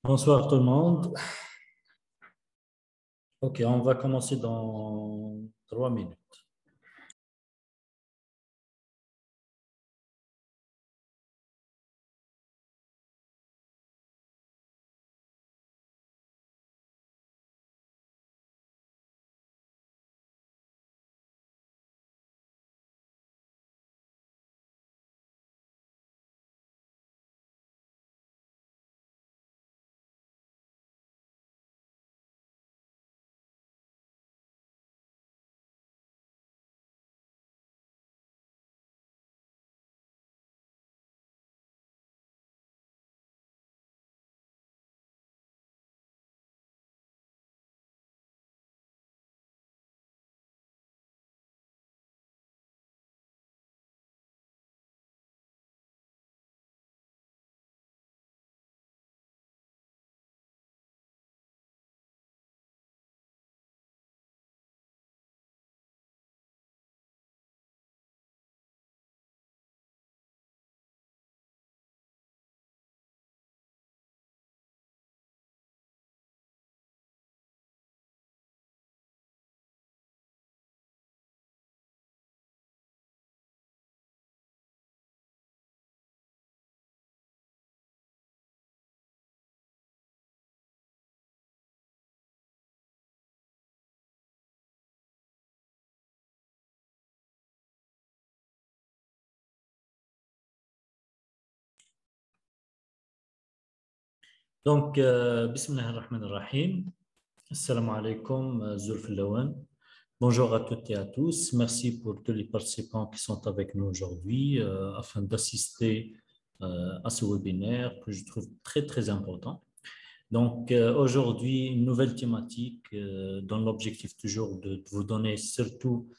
Bonsoir tout le monde. Ok, on va commencer dans 3 minutes. Donc, Bismillah ar-Rahman ar-Rahim. Assalamu alaikum, Zulf Lawan. Bonjour à toutes et à tous. Merci pour tous les participants qui sont avec nous aujourd'hui afin d'assister à ce webinaire que je trouve très, très important. Donc, aujourd'hui, une nouvelle thématique dans l'objectif toujours de vous donner surtout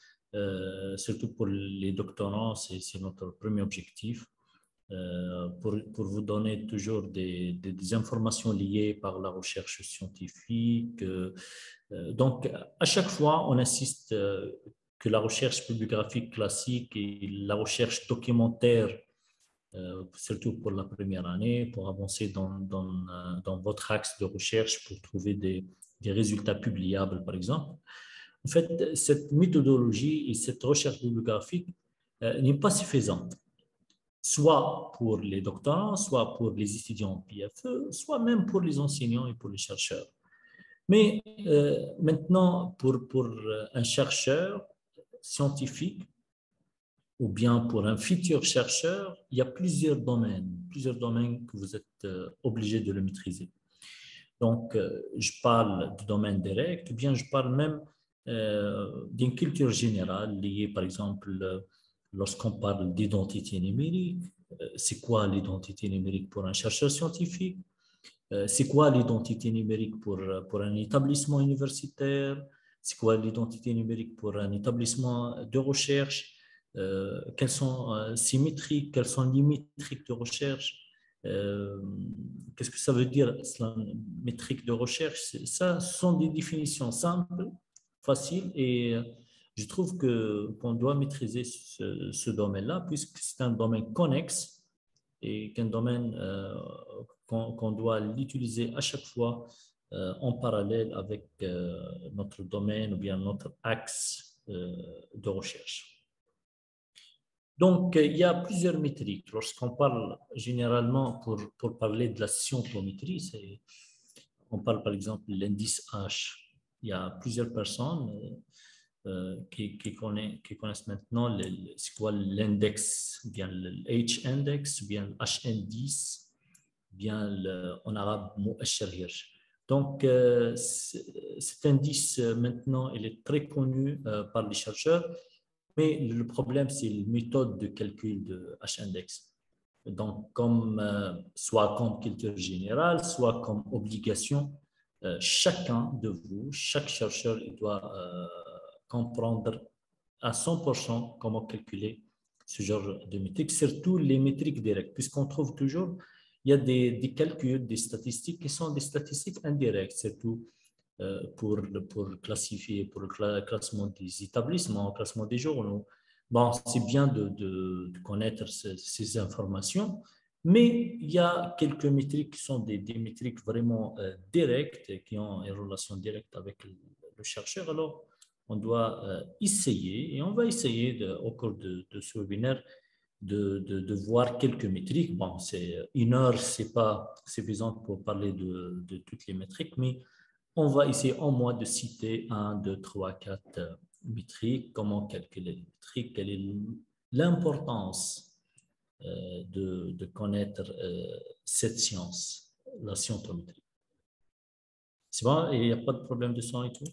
pour les doctorants, c'est notre premier objectif, pour vous donner toujours des informations liées par la recherche scientifique. Donc, à chaque fois, on insiste que la recherche bibliographique classique et la recherche documentaire, surtout pour la première année, pour avancer dans votre axe de recherche, pour trouver des résultats publiables, par exemple. En fait, cette méthodologie et cette recherche bibliographique n'est pas suffisante, soit pour les doctorants, soit pour les étudiants en PFE, soit même pour les enseignants et pour les chercheurs. Mais maintenant, pour un chercheur scientifique ou bien pour un futur chercheur, il y a plusieurs domaines que vous êtes obligé de le maîtriser. Donc, je parle du domaine direct, ou bien je parle même d'une culture générale liée, par exemple, lorsqu'on parle d'identité numérique. C'est quoi l'identité numérique pour un chercheur scientifique? C'est quoi l'identité numérique pour un établissement universitaire? C'est quoi l'identité numérique pour un établissement de recherche? Quelles sont ces métriques? Quelles sont les métriques de recherche? Euh, Qu'est-ce que ça veut dire, cela, métrique de recherche? Ça, ce sont des définitions simples, faciles, et je trouve qu'on doit maîtriser ce domaine-là, puisque c'est un domaine connexe et qu'un domaine qu'on doit l'utiliser à chaque fois en parallèle avec notre domaine ou bien notre axe de recherche. Donc, il y a plusieurs métriques. Lorsqu'on parle généralement, pour parler de la scientométrie, on parle par exemple de l'indice H. Il y a plusieurs personnes qui connaissent maintenant c'est quoi l'index, bien le H-index, bien le HN10, bien en arabe Mu'ashar Hirsch. Donc, cet indice, maintenant, il est très connu par les chercheurs, mais le problème, c'est la méthode de calcul de H-index. Donc, soit comme culture générale, soit comme obligation, chacun de vous, chaque chercheur, il doit comprendre à 100% comment calculer ce genre de métriques, surtout les métriques directes, puisqu'on trouve toujours, il y a des calculs, des statistiques qui sont des statistiques indirectes, surtout pour classifier, pour le classement des établissements, le classement des journaux. Bon, c'est bien de connaître ces informations, Mais il y a quelques métriques qui sont des métriques vraiment directes, qui ont une relation directe avec le chercheur. Alors, on doit essayer, et on va essayer au cours de ce webinaire de voir quelques métriques. Bon, c'est une heure, c'est pas suffisant pour parler de toutes les métriques, mais on va essayer au moins de citer un, deux, trois, quatre métriques, comment calculer les métriques, quelle est l'importance de connaître cette science, la scientométrie. C'est bon? Il n'y a pas de problème de son et tout?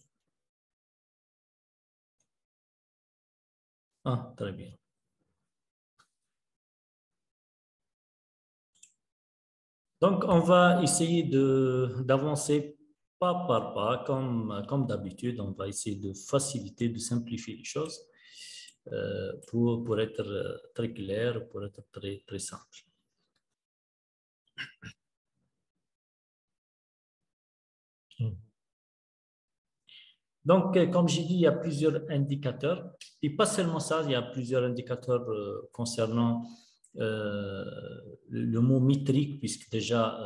Ah, très bien. Donc, on va essayer d'avancer pas par pas, comme d'habitude. On va essayer de faciliter, de simplifier les choses pour être très clair, pour être très, très simple. Donc, comme j'ai dit, il y a plusieurs indicateurs. Et pas seulement ça, il y a plusieurs indicateurs concernant le mot métrique, puisque déjà,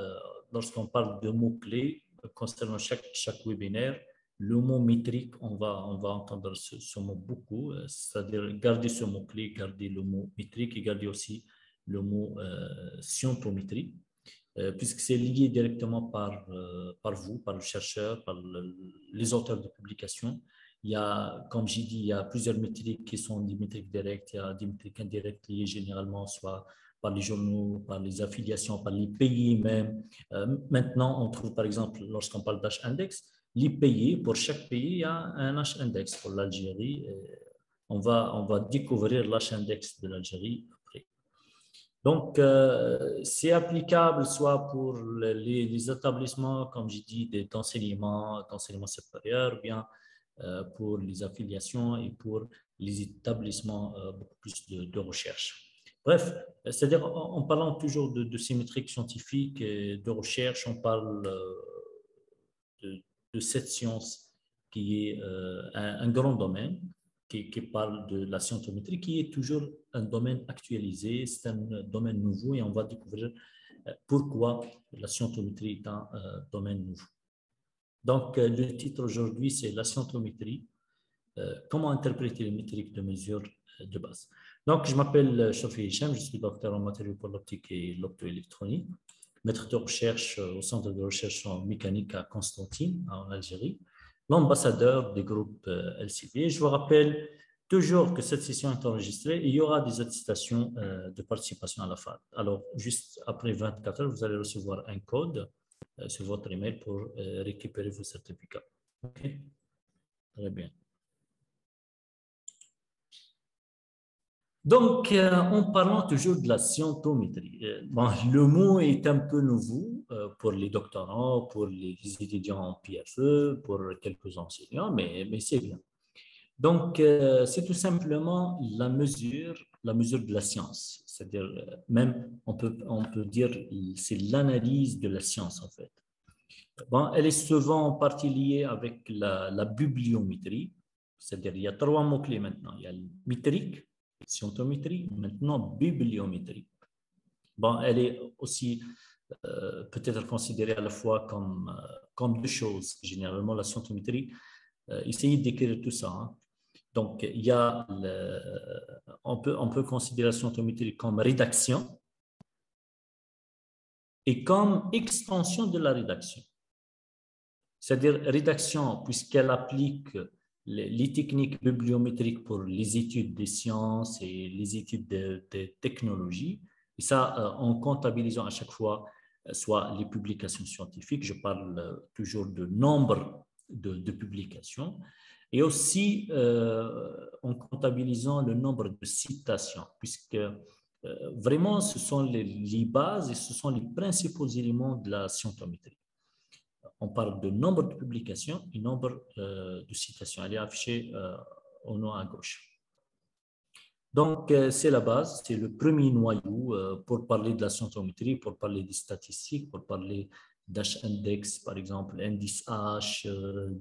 lorsqu'on parle de mots-clés, concernant chaque webinaire, le mot métrique, on va entendre ce mot beaucoup, c'est-à-dire garder ce mot-clé, garder le mot métrique et garder aussi le mot scientométrie. Puisque c'est lié directement par vous, par le chercheur, par les auteurs de publications. Il y a, comme j'ai dit, il y a plusieurs métriques qui sont des métriques directes, il y a des métriques indirectes liées généralement soit par les journaux, par les affiliations, par les pays même. Maintenant, on trouve par exemple, lorsqu'on parle d'H-index, les pays, pour chaque pays, il y a un H-index. Pour l'Algérie, on va découvrir l'H-index de l'Algérie après. Donc, c'est applicable soit pour les établissements, comme j'ai dit, d'enseignement supérieur, ou bien pour les affiliations et pour les établissements beaucoup plus de recherche. Bref, c'est-à-dire en parlant toujours de ces métriques scientifiques et de recherche, on parle de cette science qui est un grand domaine, qui parle de la scientométrie, qui est toujours un domaine actualisé, c'est un domaine nouveau et on va découvrir pourquoi la scientométrie est un domaine nouveau. Donc, le titre aujourd'hui, c'est la scientométrie, comment interpréter les métriques de mesure de base. Donc, je m'appelle Chafi Hicham, je suis docteur en matériaux pour l'optique et l'optoélectronique, maître de recherche au centre de recherche en mécanique à Constantine, en Algérie, l'ambassadeur des groupes LCD. Je vous rappelle toujours que cette session est enregistrée et il y aura des attestations de participation à la fin. Alors, juste après 24 heures, vous allez recevoir un code sur votre email pour récupérer vos certificats. OK? Très bien. Donc, en parlant toujours de la scientométrie, bon, le mot est un peu nouveau pour les doctorants, pour les étudiants en PFE, pour quelques enseignants, mais c'est bien. Donc, c'est tout simplement la mesure de la science. C'est-à-dire, même, on peut dire, c'est l'analyse de la science, en fait. Bon, elle est souvent en partie liée avec la bibliométrie, c'est-à-dire, il y a trois mots-clés maintenant. Il y a le métrique, scientométrie, maintenant bibliométrie. Bon, elle est aussi peut-être considérée à la fois comme deux choses. Généralement, la scientométrie, essayez d'écrire tout ça. Hein. Donc, il y a on peut considérer la scientométrie comme rédaction et comme extension de la rédaction. C'est-à-dire rédaction, puisqu'elle applique les techniques bibliométriques pour les études des sciences et les études des technologies. Et ça, en comptabilisant à chaque fois soit les publications scientifiques, je parle toujours de nombre de publications, et aussi en comptabilisant le nombre de citations, puisque vraiment ce sont les bases et ce sont les principaux éléments de la scientométrie. On parle de nombre de publications et nombre de citations. Elle est affichée au nom à gauche. Donc, c'est la base, c'est le premier noyau pour parler de la scientométrie, pour parler des statistiques, pour parler d'H-index, par exemple, indice H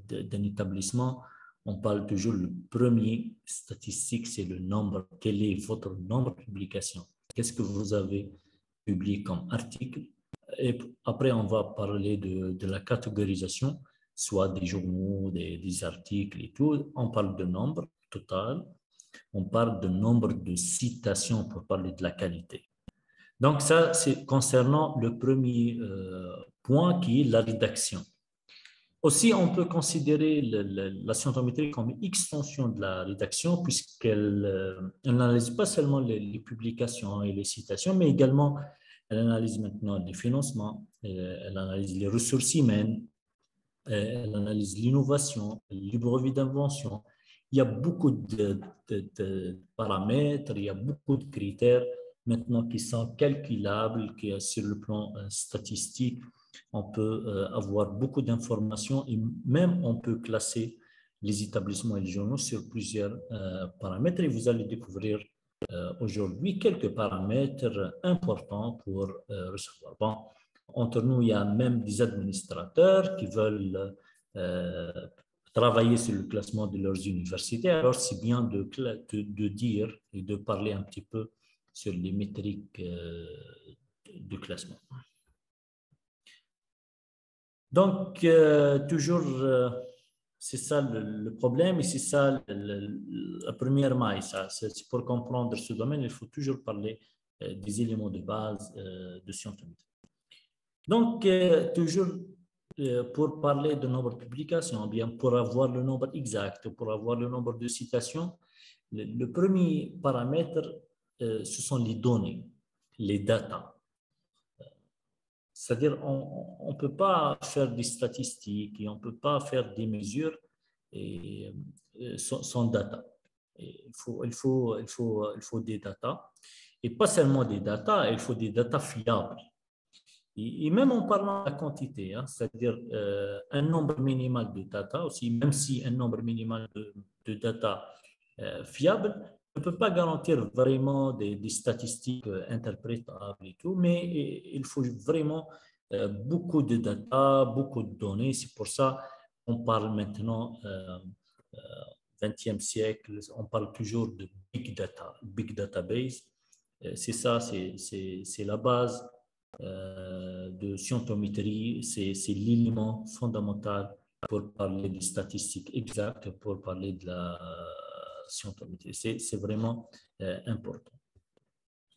d'un établissement. On parle toujours le premier statistique, c'est le nombre. Quel est votre nombre de publications? Qu'est-ce que vous avez publié comme article. Et après, on va parler de la catégorisation, soit des journaux, des articles et tout. On parle de nombre total, on parle de nombre de citations pour parler de la qualité. Donc ça, c'est concernant le premier point qui est la rédaction. Aussi, on peut considérer la scientométrie comme une extension de la rédaction puisqu'elle n'analyse pas seulement les publications et les citations, mais également elle analyse maintenant les financements, elle analyse les ressources humaines, elle analyse l'innovation, le brevet d'invention. Il y a beaucoup de paramètres, il y a beaucoup de critères maintenant qui sont calculables, qui sur le plan statistique, on peut avoir beaucoup d'informations et même on peut classer les établissements et les journaux sur plusieurs paramètres et vous allez découvrir aujourd'hui quelques paramètres importants pour recevoir. Bon, entre nous, il y a même des administrateurs qui veulent travailler sur le classement de leurs universités. Alors, c'est bien de dire et de parler un petit peu sur les métriques de classement. Donc, toujours, c'est ça le problème et c'est ça la première maille. C'est pour comprendre ce domaine, il faut toujours parler des éléments de base de scientométrie. Donc, toujours pour parler de nombre de publications, bien pour avoir le nombre exact, pour avoir le nombre de citations, le premier paramètre, ce sont les données, les datas. C'est-à-dire, on ne peut pas faire des statistiques et on ne peut pas faire des mesures sans data. Il faut des data. Et pas seulement des data, il faut des data fiables. Et même en parlant de la quantité, hein, c'est-à-dire un nombre minimal de data aussi, même si un nombre minimal de data fiable ne peut pas garantir vraiment des statistiques interprétables et tout, mais il faut vraiment beaucoup de data, beaucoup de données. C'est pour ça qu'on parle maintenant, 20e siècle, on parle toujours de big data, big database. C'est ça, c'est la base de scientométrie, c'est l'élément fondamental pour parler des statistiques exactes, pour parler de la scientométrie. C'est vraiment important.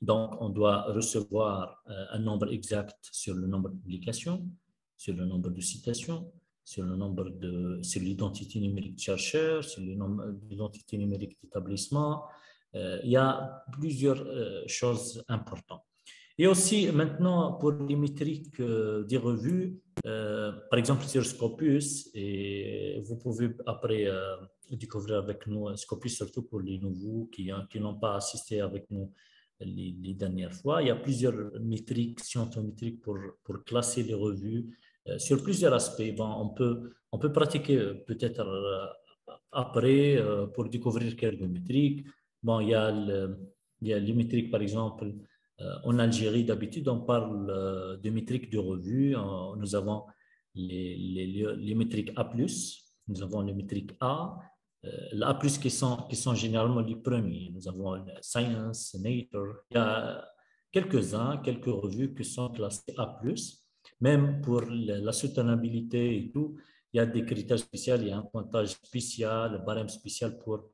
Donc, on doit recevoir un nombre exact sur le nombre de publications, sur le nombre de citations, sur l'identité numérique de chercheur, sur l'identité numérique d'établissement. Il y a plusieurs choses importantes. Et aussi, maintenant, pour les métriques des revues, par exemple sur Scopus, et vous pouvez après découvrir avec nous Scopus, surtout pour les nouveaux qui n'ont pas assisté avec nous les dernières fois. Il y a plusieurs métriques scientométriques pour classer les revues sur plusieurs aspects. Bon, on peut pratiquer peut-être après pour découvrir quelques métriques. Bon, il y a les métriques, par exemple, en Algérie, d'habitude, on parle de métriques de revue. Nous avons les métriques A+, nous avons les métriques A, l'A+, qui sont généralement les premiers. Nous avons Science, Nature. Il y a quelques revues qui sont classées A+. Même pour la soutenabilité et tout, il y a des critères spéciaux, il y a un pointage spécial, un barème spécial pour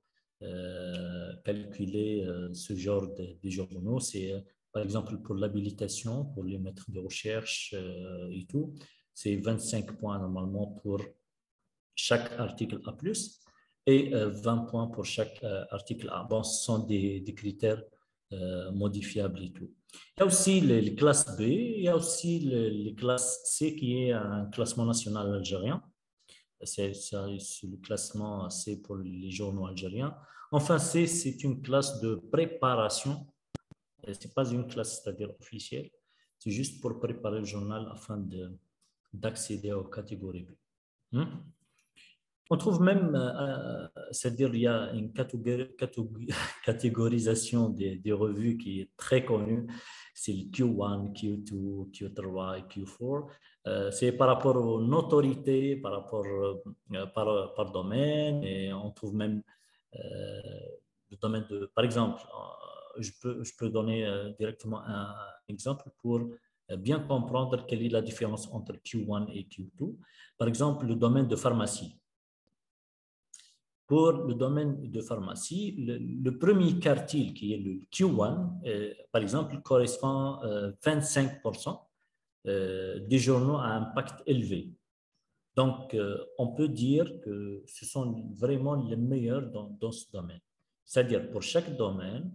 calculer ce genre de journaux. C'est par exemple pour l'habilitation, pour les maîtres de recherche et tout, c'est 25 points normalement pour chaque article A+, et 20 points pour chaque article A. Bon, ce sont des critères modifiables et tout. Il y a aussi les classes B, il y a aussi les classes C qui est un classement national algérien. C'est le classement C pour les journaux algériens. Enfin, C, c'est une classe de préparation. Ce n'est pas une classe, c'est-à-dire officielle. C'est juste pour préparer le journal afin d'accéder aux catégories B. On trouve même, c'est-à-dire il y a une catégorisation des revues qui est très connue. C'est le Q1, Q2, Q3, Q4. C'est par rapport aux notoriétés, par rapport par domaine. Et on trouve même le domaine de, par exemple, je peux donner directement un exemple pour bien comprendre quelle est la différence entre Q1 et Q2. Par exemple, le domaine de pharmacie. Pour le domaine de pharmacie, le premier quartile, qui est le Q1, par exemple, correspond à 25% des journaux à impact élevé. Donc, on peut dire que ce sont vraiment les meilleurs dans ce domaine. C'est-à-dire, pour chaque domaine,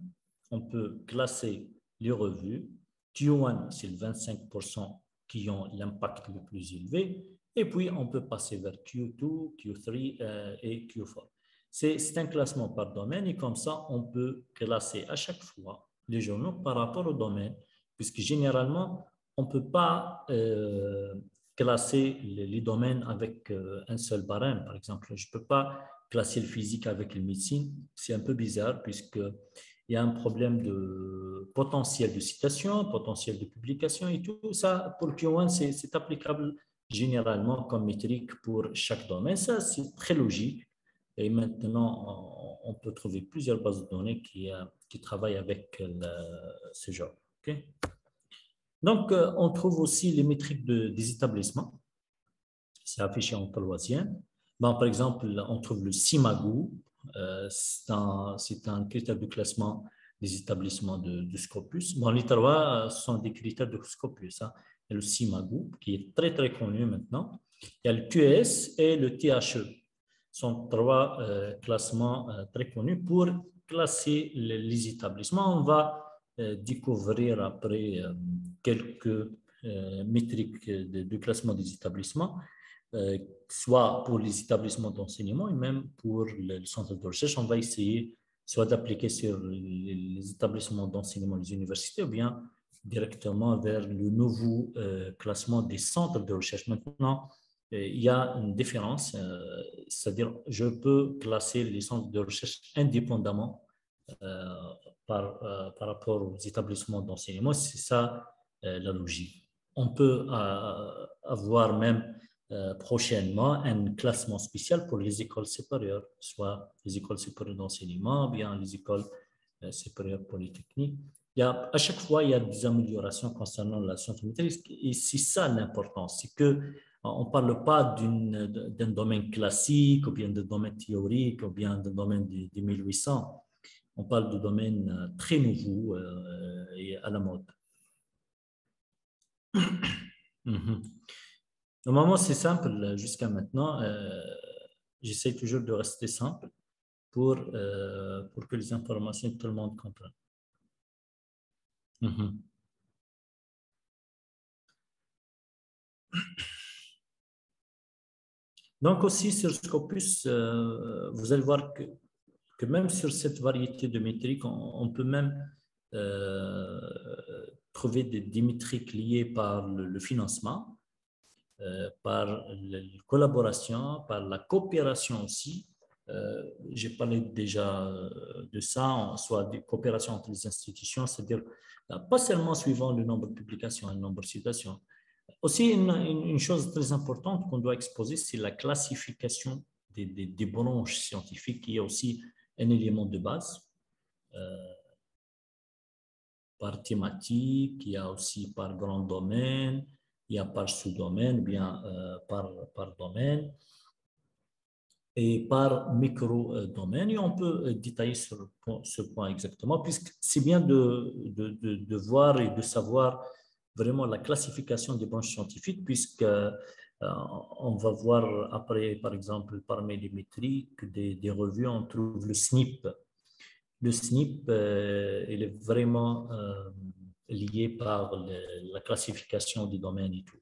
on peut classer les revues. Q1, c'est le 25% qui ont l'impact le plus élevé. Et puis, on peut passer vers Q2, Q3 et Q4. C'est un classement par domaine et comme ça, on peut classer à chaque fois les journaux par rapport au domaine, puisque généralement, on ne peut pas classer les domaines avec un seul barème. Par exemple, je ne peux pas classer le physique avec le médecine. C'est un peu bizarre puisqu'il y a un problème de potentiel de citation, potentiel de publication et tout ça. Pour le Q1, c'est applicable généralement comme métrique pour chaque domaine. Ça, c'est très logique. Et maintenant, on peut trouver plusieurs bases de données qui travaillent avec ce genre. Okay? Donc, on trouve aussi les métriques des établissements. C'est affiché en troisième. Bon, par exemple, on trouve le SIMAGU. C'est un critère de classement des établissements de Scopus. Bon, les trois sont des critères de Scopus. Hein. Il y a le SIMAGU, qui est très, très connu maintenant. Il y a le QS et le THE. Ce sont trois classements très connus pour classer les établissements. On va découvrir après quelques métriques de classement des établissements, soit pour les établissements d'enseignement et même pour le centre de recherche. On va essayer soit d'appliquer sur les établissements d'enseignement des universités ou bien directement vers le nouveau classement des centres de recherche. Maintenant, il y a une différence, c'est-à-dire je peux classer les centres de recherche indépendamment par rapport aux établissements d'enseignement. C'est ça la logique. On peut avoir même prochainement un classement spécial pour les écoles supérieures, soit les écoles supérieures d'enseignement, bien les écoles supérieures polytechniques. À chaque fois, il y a des améliorations concernant la scientométrie et c'est ça l'importance, c'est que on ne parle pas d'un domaine classique ou bien d'un domaine théorique ou bien d'un domaine de 1800. On parle de domaines très nouveaux et à la mode. Normalement, c'est simple jusqu'à maintenant. J'essaie toujours de rester simple pour que les informations tout le monde comprenne. Donc aussi sur Scopus, vous allez voir que même sur cette variété de métriques, on peut même trouver des métriques liées par le financement, par la collaboration, par la coopération aussi. J'ai parlé déjà de ça, soit des coopérations entre les institutions, c'est-à-dire pas seulement suivant le nombre de publications et le nombre de citations. Aussi, une chose très importante qu'on doit exposer, c'est la classification des branches scientifiques, qui est aussi un élément de base. Par thématique, il y a aussi par grand domaine, il y a par sous-domaine, bien par domaine et par micro-domaine. Et on peut détailler sur ce point exactement, puisque c'est bien de voir et de savoir vraiment la classification des branches scientifiques, puisque on va voir après, par exemple, parmi les métriques des revues, on trouve le SNP. Le SNP, il est vraiment lié par la classification des domaines et tout.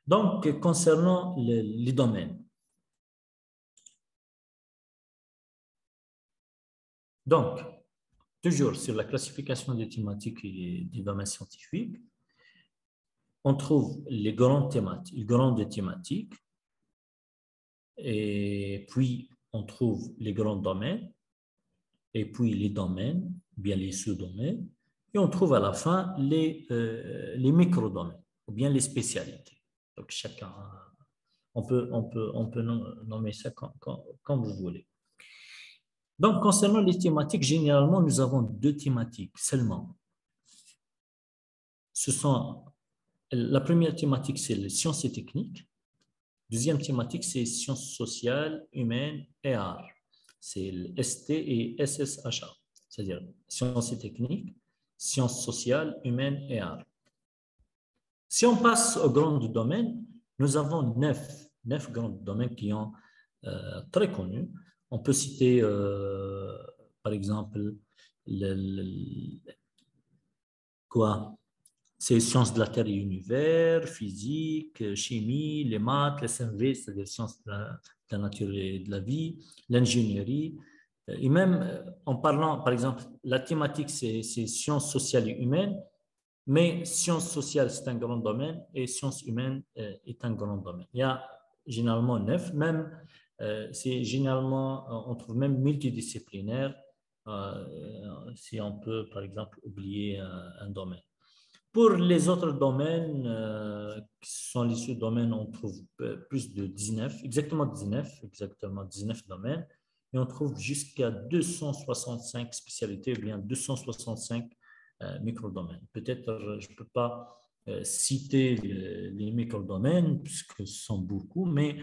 Donc, concernant les domaines. Donc, toujours sur la classification des thématiques et des domaines scientifiques, on trouve les grandes thématiques, et puis on trouve les grands domaines, et puis les domaines, bien les sous-domaines, et on trouve à la fin les micro-domaines, ou bien les spécialités. Donc, chacun, on peut nommer ça comme vous voulez. Donc, concernant les thématiques, généralement, nous avons deux thématiques seulement. La première thématique, c'est les sciences et techniques. Deuxième thématique, c'est sciences sociales, humaines et arts. C'est le ST et SSHA, c'est-à-dire sciences et techniques, sciences sociales, humaines et arts. Si on passe aux grands domaines, nous avons neuf grands domaines qui sont très connus. On peut citer, par exemple, quoi? C'est sciences de la Terre et l'univers, physique, chimie, les maths, les SMV, c'est-à-dire sciences de la nature et de la vie, l'ingénierie. Et même en parlant, par exemple, la thématique, c'est sciences sociales et humaines, mais sciences sociales, c'est un grand domaine et sciences humaines est un grand domaine. Il y a généralement neuf, même, c'est généralement, on trouve même multidisciplinaire si on peut, par exemple, oublier un domaine. Pour les autres domaines, qui sont les sous-domaines, on trouve plus de 19, exactement 19 domaines, et on trouve jusqu'à 265 spécialités, ou bien 265 microdomaines. Peut-être je ne peux pas citer les microdomaines, puisque ce sont beaucoup, mais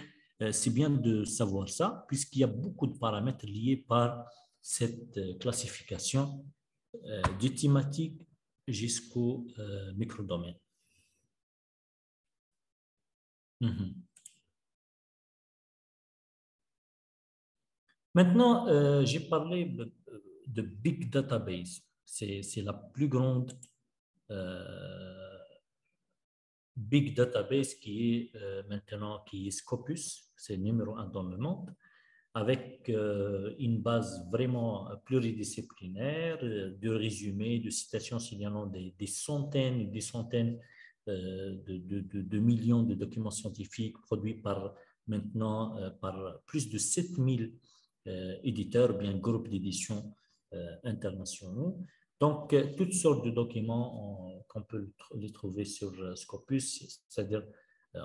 c'est bien de savoir ça, puisqu'il y a beaucoup de paramètres liés par cette classification du thématique jusqu'au microdomaine. Mhm. Maintenant, j'ai parlé de Big Database. C'est la plus grande euh, Big Database qui est maintenant qui est Scopus, c'est le numéro un dans le monde, avec une base vraiment pluridisciplinaire, de résumés, de citations signalant des centaines et des centaines de millions de documents scientifiques produits par maintenant par plus de 7000 éditeurs, bien groupes d'édition internationaux. Donc, toutes sortes de documents qu'on peut les trouver sur Scopus, c'est-à-dire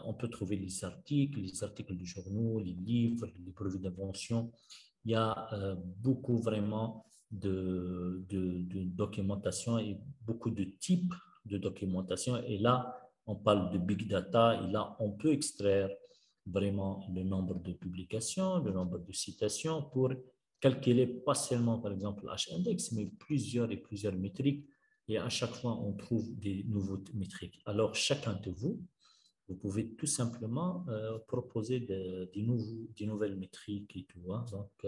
on peut trouver les articles de journaux, les livres, les brevets d'invention. Il y a beaucoup vraiment de documentation et beaucoup de types de documentation. Et là, on parle de big data et là, on peut extraire vraiment le nombre de publications, le nombre de citations pour calculer pas seulement, par exemple, H-index, mais plusieurs et plusieurs métriques. Et à chaque fois, on trouve des nouveaux métriques. Alors, chacun de vous, vous pouvez tout simplement proposer des nouvelles métriques et tout. Hein. Donc,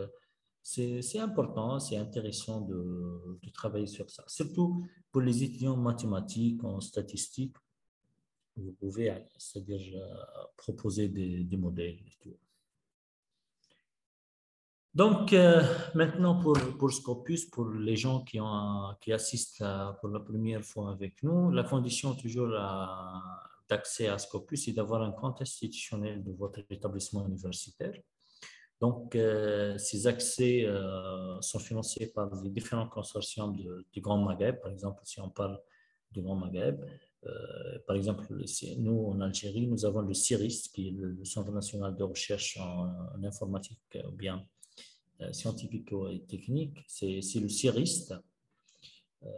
c'est important, c'est intéressant de travailler sur ça. Surtout pour les étudiants en mathématiques, en statistiques, vous pouvez, c'est-à-dire, proposer des modèles et tout. Donc, maintenant pour Scopus, pour les gens qui assistent pour la première fois avec nous, la condition toujours d'accès à Scopus est d'avoir un compte institutionnel de votre établissement universitaire. Donc, ces accès sont financés par les différents consortiums du Grand Maghreb. Par exemple, si on parle du Grand Maghreb, par exemple, nous, en Algérie, nous avons le CIRIS, qui est le Centre national de recherche en informatique, ou bien scientifique et technique, c'est le CIRIST.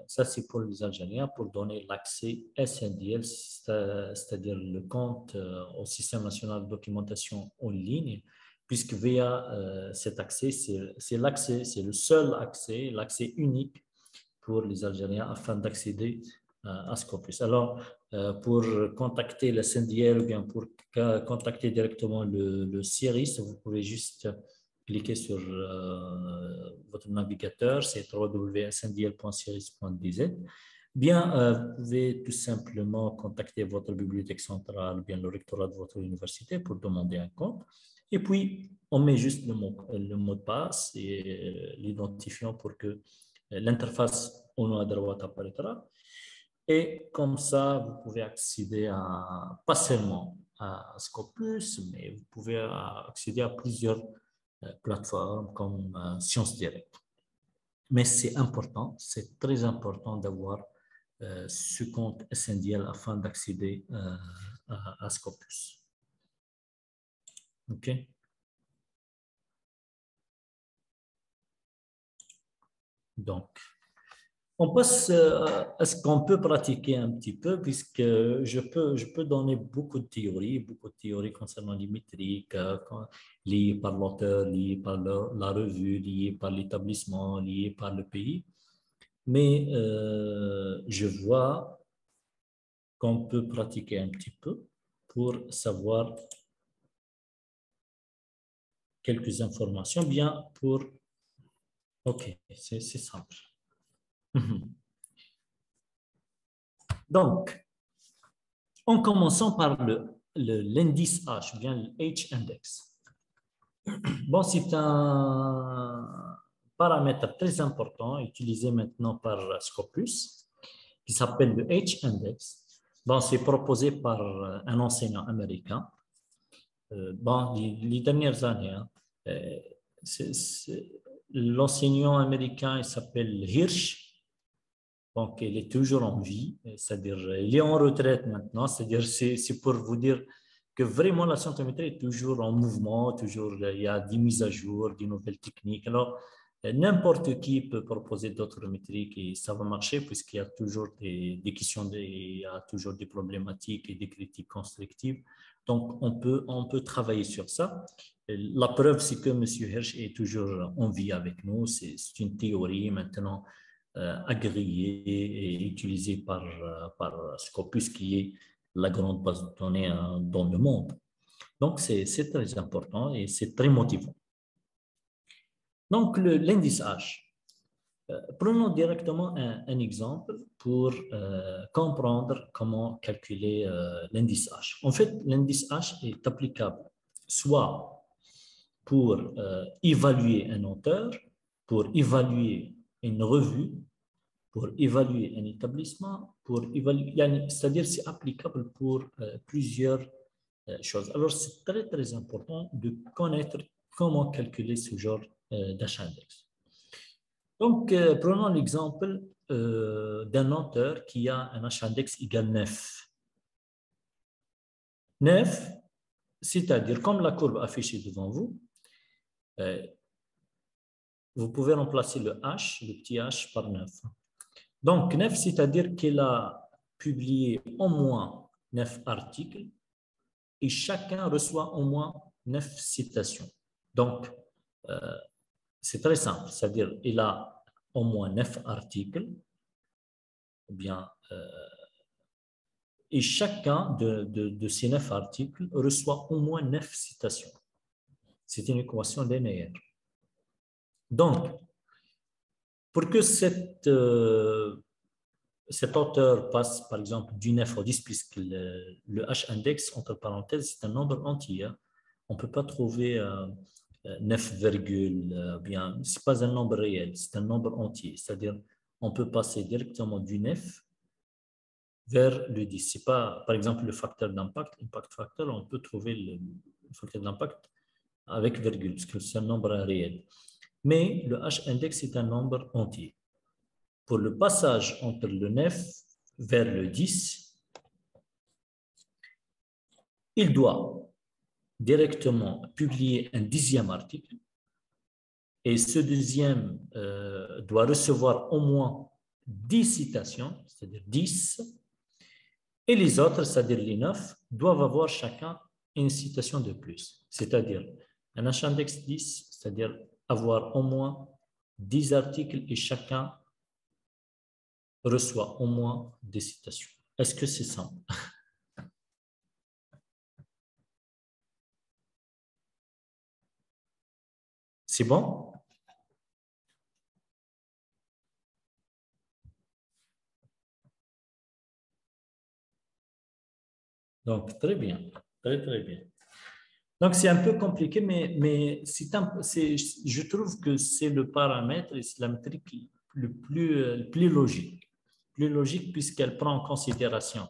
Ça, c'est pour les Algériens pour donner l'accès SNDL, c'est-à-dire le compte au système national de documentation en ligne, puisque via cet accès, c'est l'accès, c'est le seul accès, l'accès unique pour les Algériens afin d'accéder à Scopus. Alors, pour contacter le SNDL ou bien pour contacter directement le CIRIS, vous pouvez juste cliquez sur votre navigateur, c'est www.sndl.ciris.dz. Bien, vous pouvez tout simplement contacter votre bibliothèque centrale, bien le rectorat de votre université pour demander un compte. Et puis, on met juste le mot de passe et l'identifiant pour que l'interface au haut à droite apparaîtra. Et comme ça, vous pouvez accéder à, pas seulement à Scopus, mais vous pouvez accéder à plusieurs plateformes comme Sciences Direct. Mais c'est important, c'est très important d'avoir ce compte SNDL afin d'accéder à Scopus. OK? Donc, on passe à ce qu'on peut pratiquer un petit peu, puisque je peux donner beaucoup de théories concernant les métriques, liées par l'auteur, liées par la revue, liées par l'établissement, liées par le pays. Mais je vois qu'on peut pratiquer un petit peu pour savoir quelques informations, bien pour... OK, c'est simple. Donc, en commençant par l'indice H, bien le H-index. Bon, c'est un paramètre très important utilisé maintenant par Scopus qui s'appelle le H-index. Bon, c'est proposé par un enseignant américain. Bon, les dernières années, hein, euh, l'enseignant américain il s'appelle Hirsch. Donc, il est toujours en vie, c'est-à-dire, il est en retraite maintenant, c'est-à-dire, c'est pour vous dire que vraiment la scientométrie est toujours en mouvement, toujours, il y a des mises à jour, des nouvelles techniques. Alors, n'importe qui peut proposer d'autres métriques et ça va marcher puisqu'il y a toujours des questions, il y a toujours des problématiques et des critiques constructives. Donc, on peut travailler sur ça. La preuve, c'est que M. Hirsch est toujours en vie avec nous. C'est une théorie maintenant agréé et utilisé par Scopus, qui est la grande base de données dans le monde. Donc, c'est très important et c'est très motivant. Donc, l'indice H. Prenons directement un exemple pour comprendre comment calculer l'indice H. En fait, l'indice H est applicable soit pour évaluer un auteur, pour évaluer une revue, pour évaluer un établissement, pour évaluer, c'est-à-dire c'est applicable pour plusieurs choses. Alors, c'est très, très important de connaître comment calculer ce genre d'H-index. Donc, prenons l'exemple d'un auteur qui a un H-index égal 9. 9, c'est-à-dire, comme la courbe affichée devant vous, vous pouvez remplacer le H, le petit H, par 9. Donc, 9, c'est-à-dire qu'il a publié au moins 9 articles et chacun reçoit au moins 9 citations. Donc, c'est très simple, c'est-à-dire qu'il a au moins 9 articles, ou bien, et chacun de ces 9 articles reçoit au moins 9 citations. C'est une équation linéaire. Donc, pour que cet auteur passe, par exemple, du 9 au 10, puisque le H-index, entre parenthèses, c'est un nombre entier. On ne peut pas trouver 9, bien, ce n'est pas un nombre réel, c'est un nombre entier. C'est-à-dire, on peut passer directement du 9 vers le 10. Ce n'est pas, par exemple, le facteur d'impact, impact factor, on peut trouver le facteur d'impact avec virgule, parce que c'est un nombre réel. Mais le H-index est un nombre entier. Pour le passage entre le 9 vers le 10, il doit directement publier un 10e article et ce deuxième doit recevoir au moins 10 citations, c'est-à-dire 10, et les autres, c'est-à-dire les 9, doivent avoir chacun une citation de plus, c'est-à-dire un H-index 10, c'est-à-dire avoir au moins 10 articles et chacun reçoit au moins des citations. Est-ce que c'est simple? C'est bon? Donc, très bien. Très, très bien. Donc, c'est un peu compliqué, mais je trouve que c'est le paramètre et c'est la métrique le plus logique. Plus logique puisqu'elle prend en considération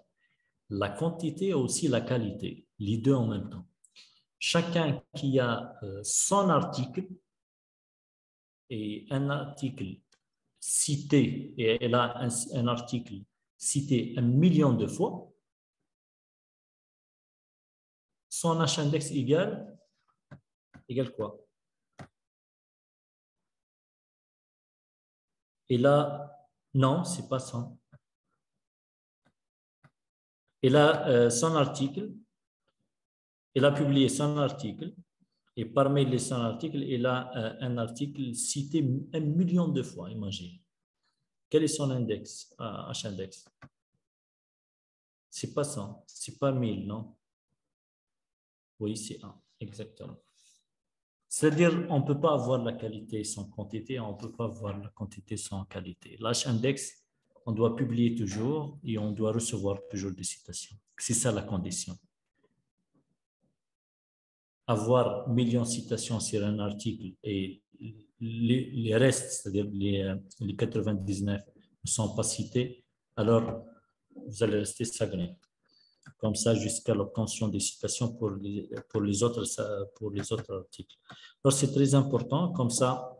la quantité et aussi la qualité, les deux en même temps. Chacun qui a son article et un article cité, et elle a un article cité 1 million de fois, son H-index égale quoi? Et là, non, c'est pas ça. Et là, son article, il a publié son article. Et parmi les 100 articles, il a un article cité 1 million de fois, imagine. Quel est son index, H-index? C'est pas 100, c'est pas 1000, non? Oui, c'est 1, exactement. C'est-à-dire, on ne peut pas avoir la qualité sans quantité, on ne peut pas avoir la quantité sans qualité. L'H-index, on doit publier toujours et on doit recevoir toujours des citations. C'est ça la condition. Avoir 1 million de citations sur un article et les restes, c'est-à-dire les 99 ne sont pas cités, alors vous allez rester stagné. Comme ça, jusqu'à l'obtention des citations pour les autres articles. Alors, c'est très important, comme ça,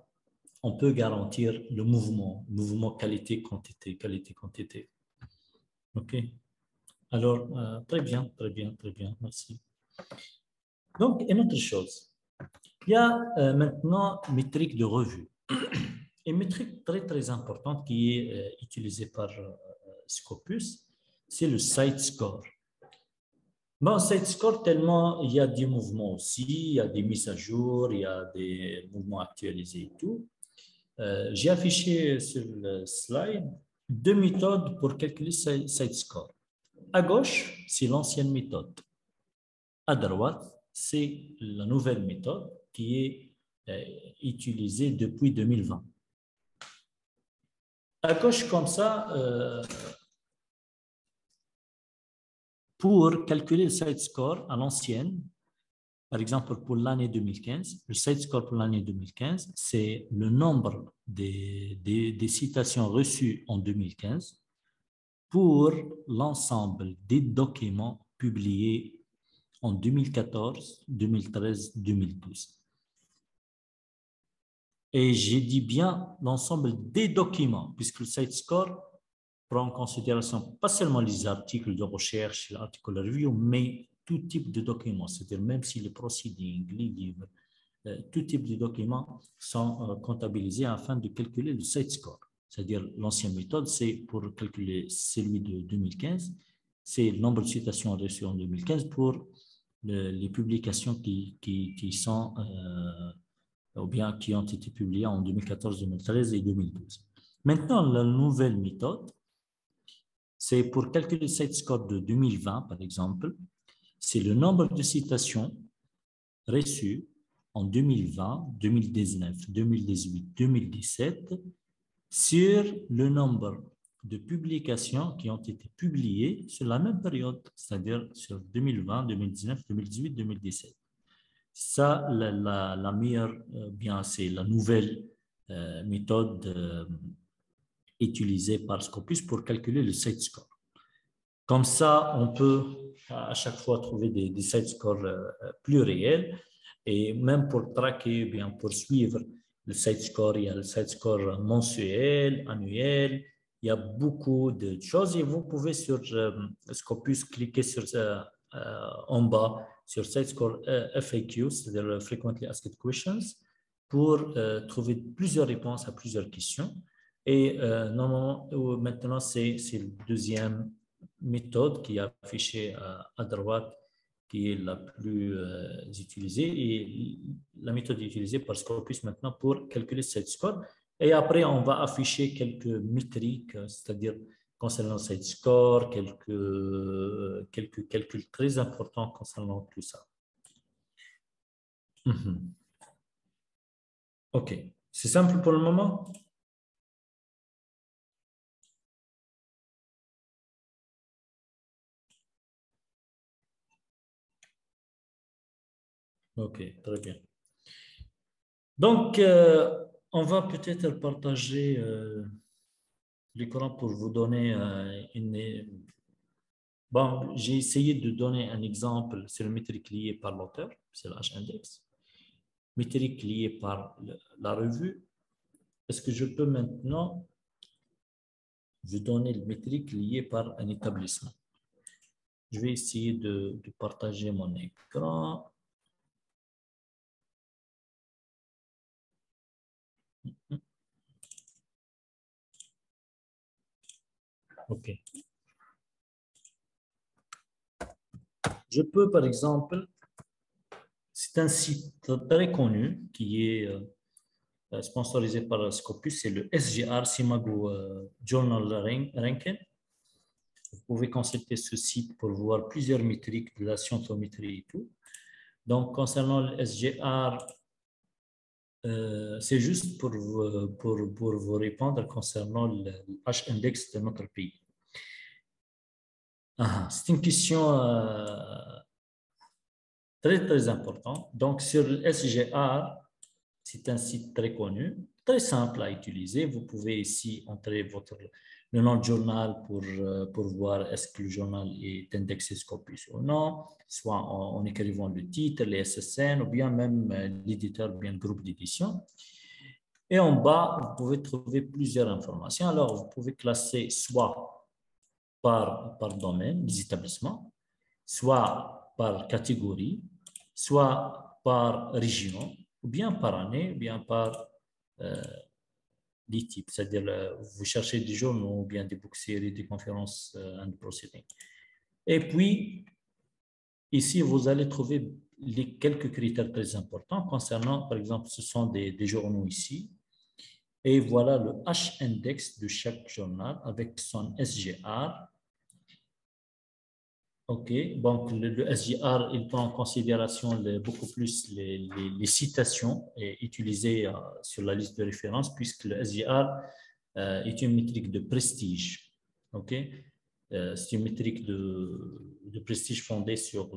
on peut garantir le mouvement qualité-quantité, qualité-quantité. OK? Alors, très bien, très bien, très bien, merci. Donc, une autre chose. Il y a maintenant métrique de revue. Une métrique très, très importante qui est utilisée par Scopus, c'est le site score. Bon, site score, tellement il y a des mouvements aussi, il y a des mises à jour, il y a des mouvements actualisés et tout. J'ai affiché sur le slide 2 méthodes pour calculer site score. À gauche, c'est l'ancienne méthode. À droite, c'est la nouvelle méthode qui est utilisée depuis 2020. À gauche, comme ça, pour calculer le site score à l'ancienne, par exemple pour l'année 2015, le site score pour l'année 2015, c'est le nombre des citations reçues en 2015 pour l'ensemble des documents publiés en 2014, 2013, 2012. Et j'ai dit bien l'ensemble des documents, puisque le site score prend en considération pas seulement les articles de recherche, l'article de review, mais tout type de documents, c'est-à-dire même si les proceedings, les livres, tout type de documents sont comptabilisés afin de calculer le site score. C'est-à-dire l'ancienne méthode, c'est pour calculer celui de 2015, c'est le nombre de citations reçues en 2015 pour les publications qui sont ou bien qui ont été publiées en 2014, 2013 et 2012. Maintenant, la nouvelle méthode, c'est pour calculer le site score de 2020, par exemple, c'est le nombre de citations reçues en 2020, 2019, 2018, 2017 sur le nombre de publications qui ont été publiées sur la même période, c'est-à-dire sur 2020, 2019, 2018, 2017. Ça, la meilleure, bien, c'est la nouvelle méthode utilisée par Scopus pour calculer le site score. Comme ça, on peut à chaque fois trouver des site scores plus réels. Et même pour traquer, bien pour suivre le site score, il y a le site score mensuel, annuel, il y a beaucoup de choses. Et vous pouvez sur Scopus cliquer sur en bas sur site score FAQ, c'est-à-dire Frequently Asked Questions, pour trouver plusieurs réponses à plusieurs questions. Et normalement, maintenant, c'est le deuxième méthode qui est affichée à droite, qui est la plus utilisée, et la méthode utilisée par Scopus maintenant pour calculer cette score. Et après, on va afficher quelques métriques, c'est-à-dire concernant le site score, quelques calculs très importants concernant tout ça. OK. C'est simple pour le moment? OK, très bien. Donc, on va peut-être partager l'écran pour vous donner une... Bon, j'ai essayé de donner un exemple sur le métrique lié par l'auteur, c'est l'H-index, métrique liée par la revue. Est-ce que je peux maintenant vous donner le métrique lié par un établissement? Je vais essayer de partager mon écran. OK. Je peux, par exemple, c'est un site très connu qui est sponsorisé par Scopus, c'est le SGR, Simago Journal Ranking. Vous pouvez consulter ce site pour voir plusieurs métriques de la scientométrie et tout. Donc, concernant le SGR, c'est juste pour vous répondre concernant le H-index de notre pays. C'est une question très, très importante. Donc, sur le SGR, c'est un site très connu, très simple à utiliser. Vous pouvez ici entrer le nom du journal pour voir est-ce que le journal est indexé Scopus ou non, soit en écrivant le titre, les SSN, ou bien même l'éditeur, ou bien le groupe d'édition. Et en bas, vous pouvez trouver plusieurs informations. Alors, vous pouvez classer soit par domaine des établissements, soit par catégorie, soit par région, ou bien par année, ou bien par des types. C'est-à-dire, vous cherchez des journaux, ou bien des book series, des conférences and proceedings. Et puis, ici, vous allez trouver quelques critères très importants concernant, par exemple, ce sont des journaux ici. Et voilà le H-index de chaque journal avec son SGR. OK, donc le SGR, il prend en considération beaucoup plus les citations utilisées sur la liste de référence, puisque le SGR est une métrique de prestige. OK, c'est une métrique de prestige fondée sur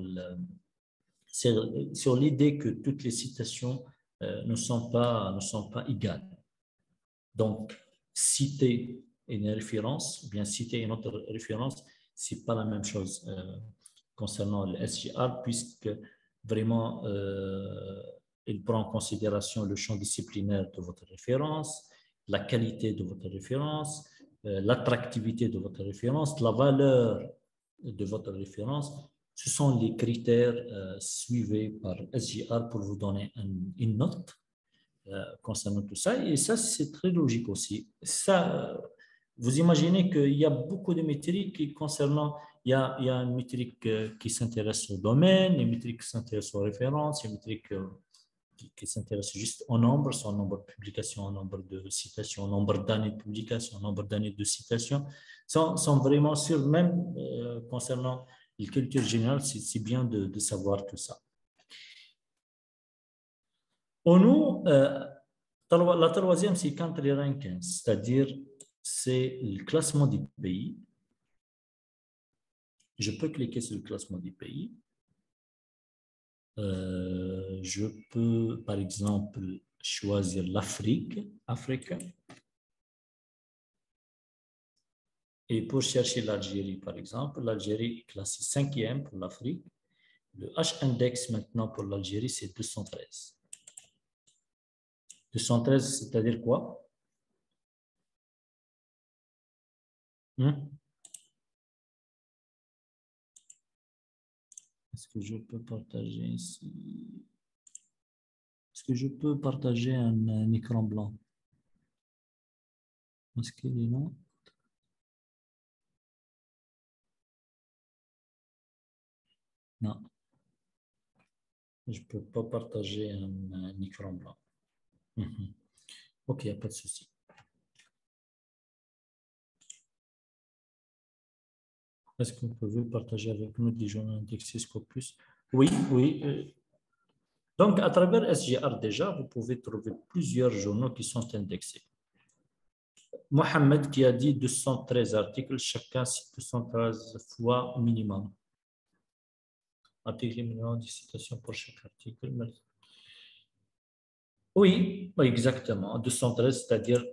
l'idée que toutes les citations ne sont pas égales. Donc, citer une référence, ou bien citer une autre référence, ce n'est pas la même chose concernant le SGR, puisque vraiment, il prend en considération le champ disciplinaire de votre référence, la qualité de votre référence, l'attractivité de votre référence, la valeur de votre référence. Ce sont les critères suivis par SGR pour vous donner une note concernant tout ça. Et ça, c'est très logique aussi. Ça, vous imaginez qu'il y a beaucoup de métriques concernant, il y a une métrique qui s'intéresse au domaine, une métrique qui s'intéresse aux références, une métrique qui s'intéresse juste au nombre, son nombre de publications, au nombre de citations, au nombre d'années de publications, au nombre d'années de citations, sont vraiment sûrs, même concernant la culture générale, c'est bien de savoir tout ça. Au nous, la troisième, c'est country rankings, c'est-à-dire c'est le classement des pays. Je peux cliquer sur le classement des pays. Je peux, par exemple, choisir l'Afrique. Et pour chercher l'Algérie, par exemple, l'Algérie est classée 5e pour l'Afrique. Le H-index maintenant pour l'Algérie, c'est 213. 213, c'est-à-dire quoi? Est-ce que je peux partager ici? Est-ce que je peux partager un écran blanc? Est-ce qu'il est là? Non. Je ne peux pas partager un écran blanc. OK, il n'y a pas de souci. Est-ce que vous pouvez partager avec nous des journaux indexés Scopus? Oui, oui. Donc, à travers SGR déjà, vous pouvez trouver plusieurs journaux qui sont indexés. Mohamed qui a dit 213 articles, chacun c'est 213 fois minimum. Article minimum, 10 citations pour chaque article. Oui, exactement. 213, c'est-à-dire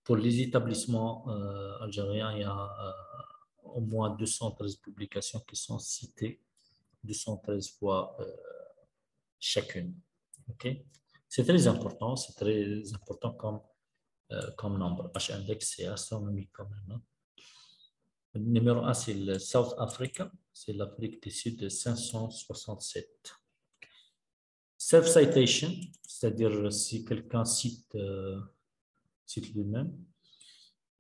pour les établissements algériens, il y a au moins 213 publications qui sont citées, 213 fois chacune. Okay? C'est très important comme nombre. H-index, c'est astronomique quand même. Hein? Le numéro 1, c'est le South Africa, c'est l'Afrique du Sud de 567. Self-citation, c'est-à-dire si quelqu'un cite lui-même.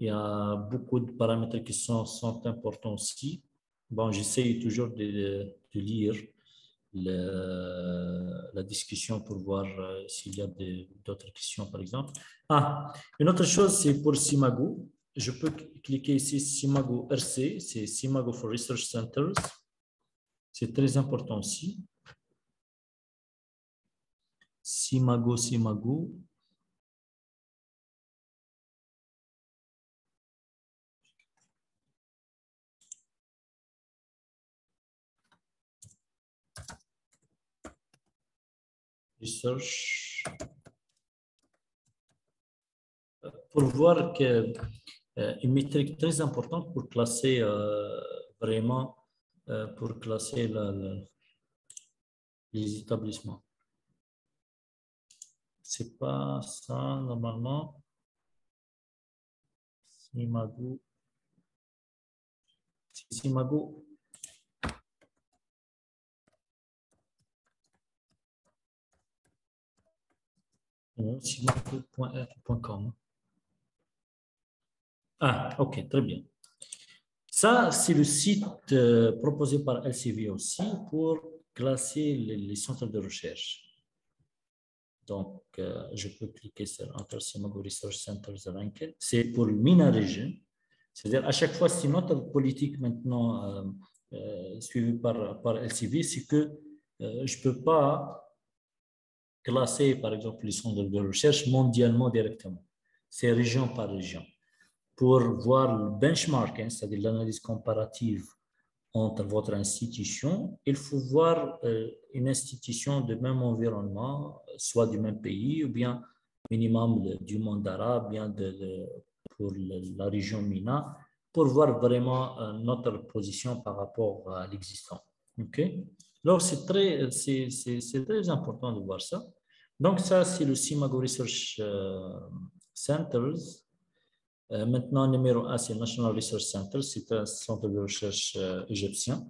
Il y a beaucoup de paramètres qui sont importants aussi. Bon, j'essaye toujours de lire la discussion pour voir s'il y a d'autres questions, par exemple. Une autre chose, c'est pour Simago. Je peux cliquer ici, Simago RC, c'est Simago for Research Centers. C'est très important aussi. Simago. Research. Pour voir que une métrique très importante pour classer vraiment, pour classer les établissements. C'est pas ça normalement. Simago. Simago. Simago.com. Ok, très bien. Ça, c'est le site proposé par LCV aussi pour classer les centres de recherche. Donc, je peux cliquer sur Enter Simago Research Centers Ranked. C'est pour le MENA Region. C'est-à-dire, à chaque fois, c'est notre politique maintenant suivie par LCV, c'est que je ne peux pas classer, par exemple, les centres de recherche mondialement directement. C'est région par région. Pour voir le benchmarking, c'est-à-dire l'analyse comparative entre votre institution, il faut voir une institution de même environnement, soit du même pays, ou bien minimum du monde arabe, bien pour la région MENA, pour voir vraiment notre position par rapport à l'existant. Okay? Alors, c'est très important de voir ça. Donc, ça, c'est le Simago Research Centers. Maintenant, numéro 1, c'est National Research Center, c'est un centre de recherche égyptien.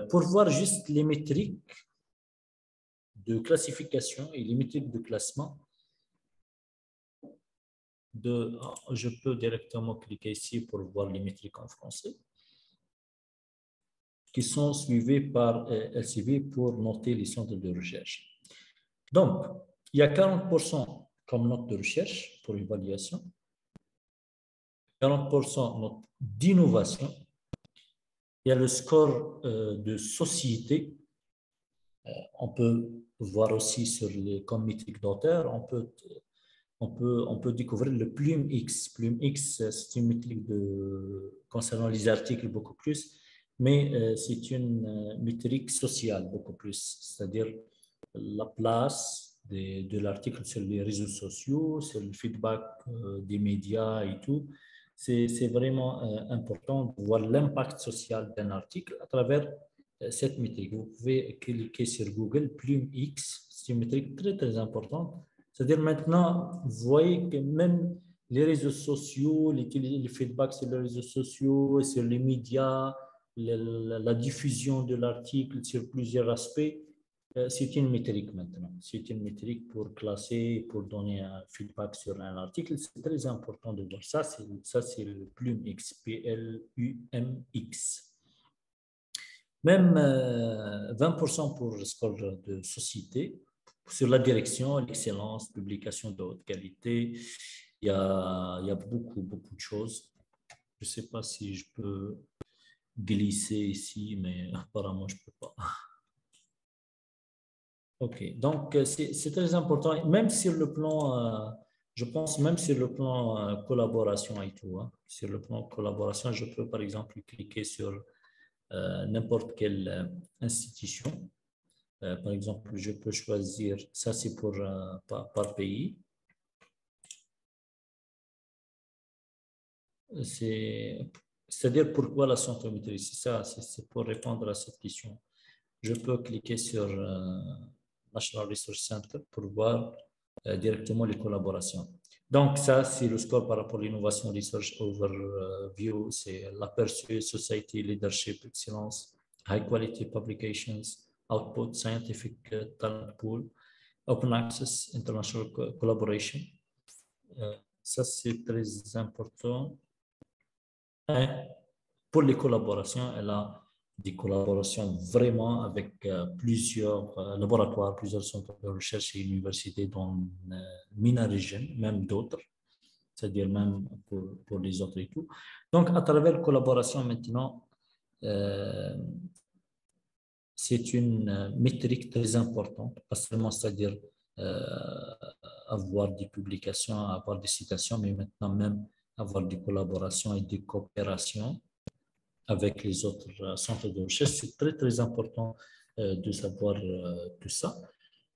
Pour voir juste les métriques de classification et les métriques de classement, je peux directement cliquer ici pour voir les métriques en français, qui sont suivies par LCV pour noter les centres de recherche. Donc, il y a 40% comme note de recherche pour évaluation, 40% note d'innovation. Il y a le score de société. On peut voir aussi sur les comme métrique d'auteur, on peut découvrir le Plume X. Plume X, c'est une métrique concernant les articles beaucoup plus, mais c'est une métrique sociale beaucoup plus, c'est-à-dire la place de l'article sur les réseaux sociaux, sur le feedback des médias et tout. C'est vraiment important de voir l'impact social d'un article à travers cette métrique. Vous pouvez cliquer sur Google, Plume X, c'est une métrique très, très importante. C'est-à-dire maintenant, vous voyez que même les réseaux sociaux, les feedbacks sur les réseaux sociaux, sur les médias, la diffusion de l'article sur plusieurs aspects, c'est une métrique maintenant. C'est une métrique pour classer, pour donner un feedback sur un article. C'est très important de voir ça. C'est le Plume X, P-L-U-M-X. Même 20% pour le score de société. Sur la direction, l'excellence, publication de haute qualité, il y a beaucoup de choses. Je ne sais pas si je peux glisser ici, mais apparemment, je ne peux pas. OK, donc c'est très important, même sur le plan, je pense même sur le plan collaboration et tout. Hein. Sur le plan collaboration, je peux par exemple cliquer sur n'importe quelle institution. Par exemple, je peux choisir, ça c'est pour par pays. C'est-à-dire pourquoi la centrométrie, c'est ça, c'est pour répondre à cette question. Je peux cliquer sur National Research Center pour voir directement les collaborations. Donc ça, c'est le score par rapport à l'innovation Research Overview, c'est l'aperçu, Society, Leadership, Excellence, High Quality Publications, Output, Scientific Talent Pool, Open Access, International Collaboration. ça c'est très important. Hein, pour les collaborations, elle a des collaborations vraiment avec plusieurs laboratoires, plusieurs centres de recherche et universités dans la MENA region, même d'autres, c'est-à-dire même pour les autres et tout. Donc, à travers la collaboration maintenant, c'est une métrique très importante, pas seulement, c'est-à-dire avoir des publications, avoir des citations, mais maintenant même avoir des collaborations et des coopérations avec les autres centres de recherche. C'est très, très important de savoir tout ça.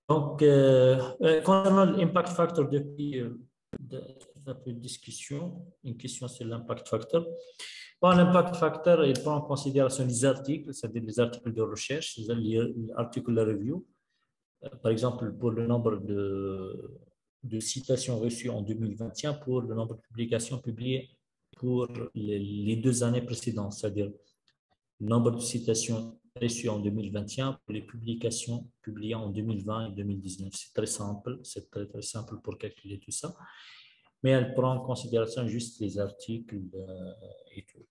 Donc, concernant l'impact factor, depuis la discussion, une question sur l'impact factor. Bon, l'impact factor, il prend en considération les articles, c'est-à-dire les articles de recherche, les articles de review. Par exemple, pour le nombre de citations reçues en 2021, pour le nombre de publications publiées pour les 2 années précédentes, c'est-à-dire le nombre de citations reçues en 2021 pour les publications publiées en 2020 et 2019. C'est très simple, c'est très, très simple pour calculer tout ça, mais elle prend en considération juste les articles et tout.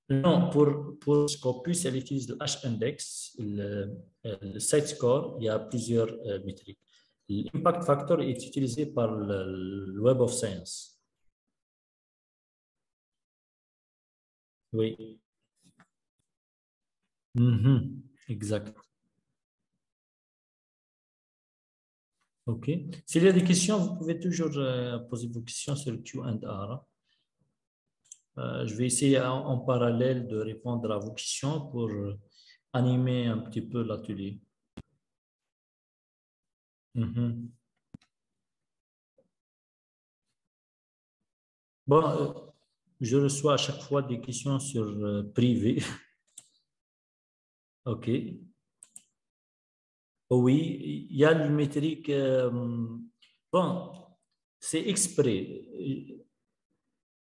Non, pour Scopus, elle utilise le H-index, le site score, il y a plusieurs métriques. L'impact factor est utilisé par le Web of Science. Oui. Exact. OK. S'il y a des questions, vous pouvez toujours poser vos questions sur le Q&A. Je vais essayer en parallèle de répondre à vos questions pour animer un petit peu l'atelier. Bon, je reçois à chaque fois des questions sur privé. OK. Oui, il y a une métrique. Bon, c'est exprès.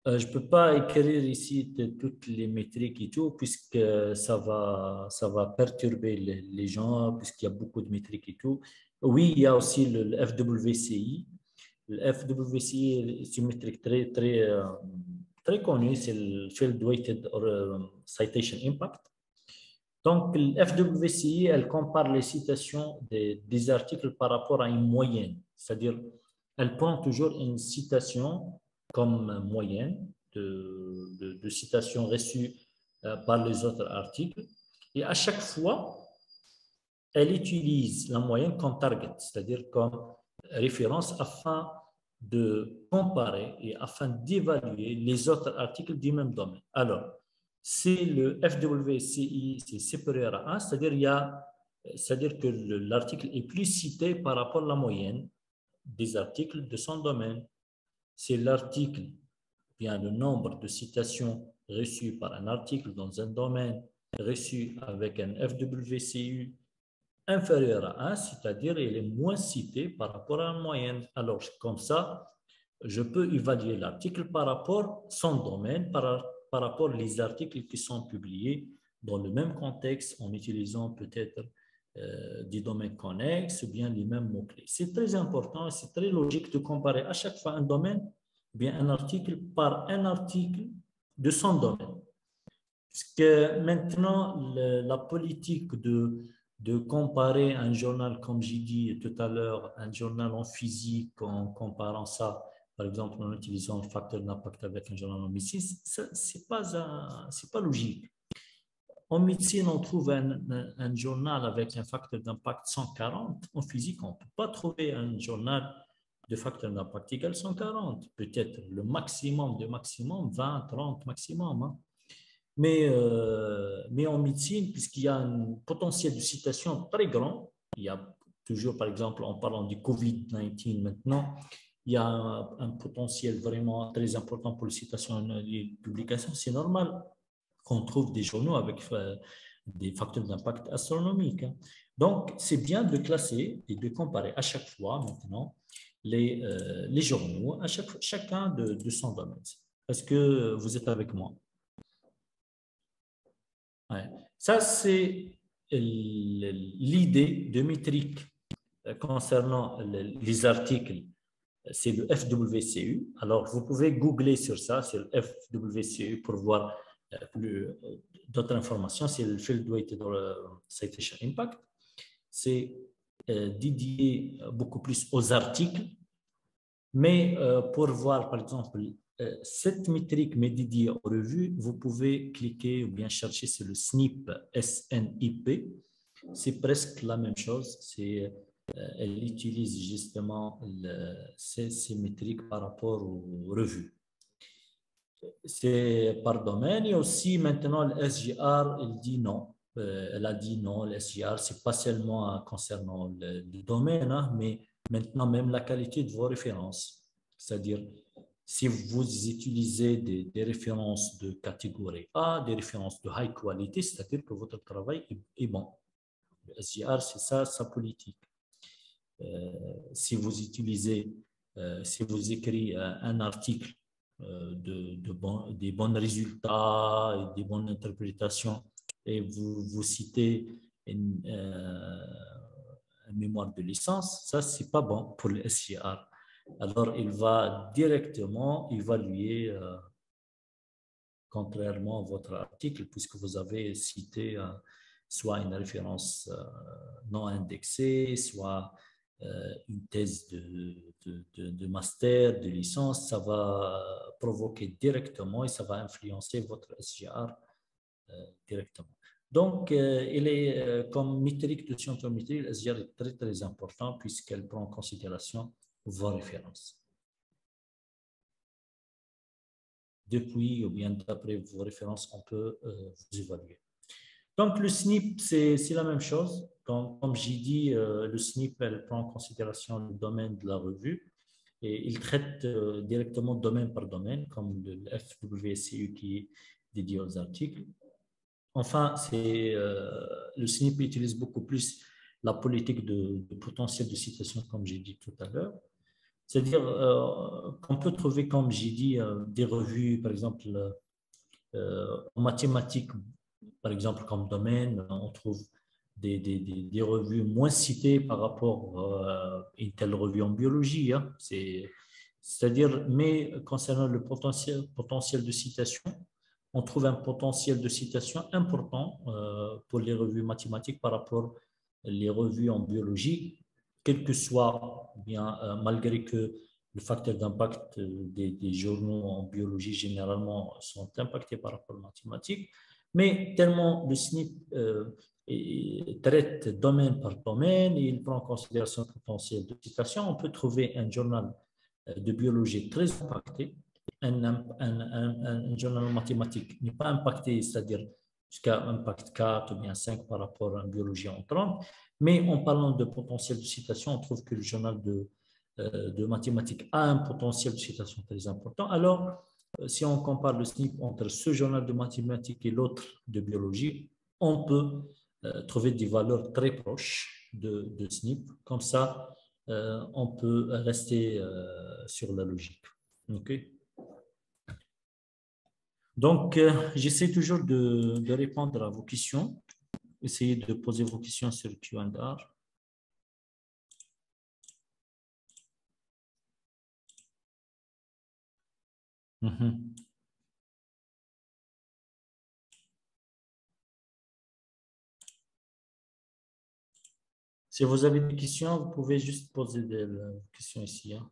Je ne peux pas écrire ici toutes les métriques et tout, puisque ça va perturber les gens, puisqu'il y a beaucoup de métriques et tout. Oui, il y a aussi le FWCI. Le FWCI, c'est une métrique très, très, très connue, c'est le Field Weighted Citation Impact. Donc, le FWCI, elle compare les citations des articles par rapport à une moyenne, c'est-à-dire, elle prend toujours une citation comme moyenne de citations reçues par les autres articles. Et à chaque fois, elle utilise la moyenne comme target, c'est-à-dire comme référence afin de comparer et afin d'évaluer les autres articles du même domaine. Alors, si le FWCI c'est supérieur à 1, c'est-à-dire que l'article est plus cité par rapport à la moyenne des articles de son domaine. C'est l'article, bien le nombre de citations reçues par un article dans un domaine reçu avec un FWCI inférieur à 1, c'est-à-dire il est moins cité par rapport à la moyenne. Alors, comme ça, je peux évaluer l'article par rapport à son domaine, par rapport aux articles qui sont publiés dans le même contexte en utilisant peut-être des domaines connexes ou bien les mêmes mots-clés. C'est très important et c'est très logique de comparer à chaque fois un domaine, bien un article par un article de son domaine. Parce que maintenant, la politique de comparer un journal, comme j'ai dit tout à l'heure, un journal en physique en comparant ça, par exemple, en utilisant le facteur d'impact avec un journal en médecine, ce n'est pas logique. En médecine, on trouve un journal avec un facteur d'impact 140. En physique, on ne peut pas trouver un journal de facteur d'impact égal 140. Peut-être le maximum de maximum, 20, 30 maximum. Hein. Mais en médecine, puisqu'il y a un potentiel de citation très grand, il y a toujours, par exemple, en parlant du COVID-19 maintenant, il y a un potentiel vraiment très important pour les citations et les publications. C'est normal qu'on trouve des journaux avec des facteurs d'impact astronomiques. Hein. Donc, c'est bien de classer et de comparer à chaque fois maintenant les journaux, chacun de son domaine. Est-ce que vous êtes avec moi? Ouais. Ça, c'est l'idée de métrique concernant les articles, c'est le FWCU. Alors, vous pouvez googler sur ça, sur le FWCU pour voir d'autres informations. C'est le Field Weighted Citation Impact. C'est dédié beaucoup plus aux articles. Mais pour voir, par exemple, cette métrique mais dédiée aux revues, vous pouvez cliquer ou bien chercher sur le SNIP, SNIP. C'est presque la même chose. Elle utilise justement ces métriques par rapport aux revues. C'est par domaine. Et aussi, maintenant, le SGR, elle dit non. Elle a dit non, le SGR, ce n'est pas seulement concernant le domaine, hein, mais maintenant même la qualité de vos références. C'est-à-dire, si vous utilisez des références de catégorie A, des références de high quality, c'est-à-dire que votre travail est bon. Le SGR, c'est ça, sa politique. Si vous utilisez, si vous écrivez un article des bons résultats et des bonnes interprétations et vous citez une mémoire de licence, ça, ce n'est pas bon pour le SGR. Alors, il va directement évaluer, contrairement à votre article, puisque vous avez cité soit une référence non indexée, soit une thèse de master, de licence, ça va provoquer directement et ça va influencer votre SGR directement. Donc, il est comme métrique de scientométrie, le SGR est très, très important puisqu'elle prend en considération vos références. Depuis ou bien d'après vos références, on peut vous évaluer. Donc, le SNIP, c'est la même chose. Donc, comme j'ai dit, le SNIP, elle prend en considération le domaine de la revue et il traite directement domaine par domaine, comme le FWCU qui est dédié aux articles. Enfin, le SNIP utilise beaucoup plus la politique de potentiel de citation, comme j'ai dit tout à l'heure. C'est-à-dire qu'on peut trouver, comme j'ai dit, des revues, par exemple, en mathématiques, par exemple, comme domaine, on trouve des revues moins citées par rapport à une telle revue en biologie. Hein. C'est-à-dire, mais concernant le potentiel de citation, on trouve un potentiel de citation important pour les revues mathématiques par rapport aux revues en biologie, quel que soit, bien, malgré que le facteur d'impact des journaux en biologie généralement sont impactés par rapport aux mathématiques, mais tellement le SNIP traite domaine par domaine et il prend en considération le potentiel de citation, on peut trouver un journal de biologie très impacté. Un journal mathématique n'est pas impacté, c'est-à-dire jusqu'à impact 4 ou bien 5 par rapport à une biologie entrante, mais en parlant de potentiel de citation, on trouve que le journal de mathématiques a un potentiel de citation très important. Alors, si on compare le SNIP entre ce journal de mathématiques et l'autre de biologie, on peut trouver des valeurs très proches de SNIP. Comme ça, on peut rester sur la logique. OK? Donc, j'essaie toujours de répondre à vos questions. Essayez de poser vos questions sur le Q&A. Si vous avez des questions, vous pouvez juste poser des questions ici. Hein.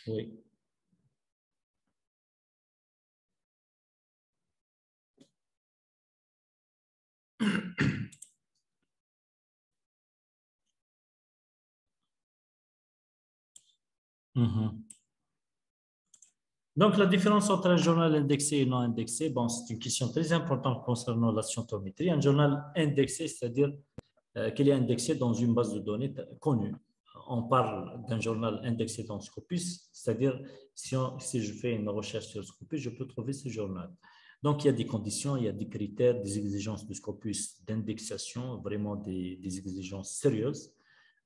Oui. Donc, la différence entre un journal indexé et non indexé, bon, c'est une question très importante concernant la scientométrie. Un journal indexé, c'est-à-dire qu'il est indexé dans une base de données connue. On parle d'un journal indexé dans Scopus, c'est-à-dire si je fais une recherche sur Scopus, je peux trouver ce journal. Donc, il y a des conditions, il y a des critères, des exigences de Scopus d'indexation, vraiment des exigences sérieuses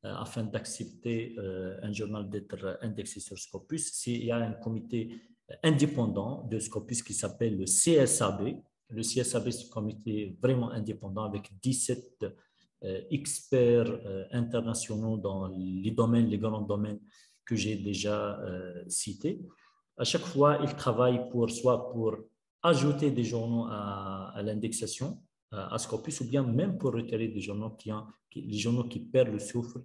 afin d'accepter un journal d'être indexé sur Scopus. Il y a un comité indépendant de Scopus qui s'appelle le CSAB. Le CSAB, c'est un comité vraiment indépendant avec 17 experts internationaux dans les domaines, les grands domaines que j'ai déjà cités. À chaque fois, ils travaillent soit pour ajouter des journaux à l'indexation, à Scopus, ou bien même pour retirer des journaux les journaux qui perdent le souffle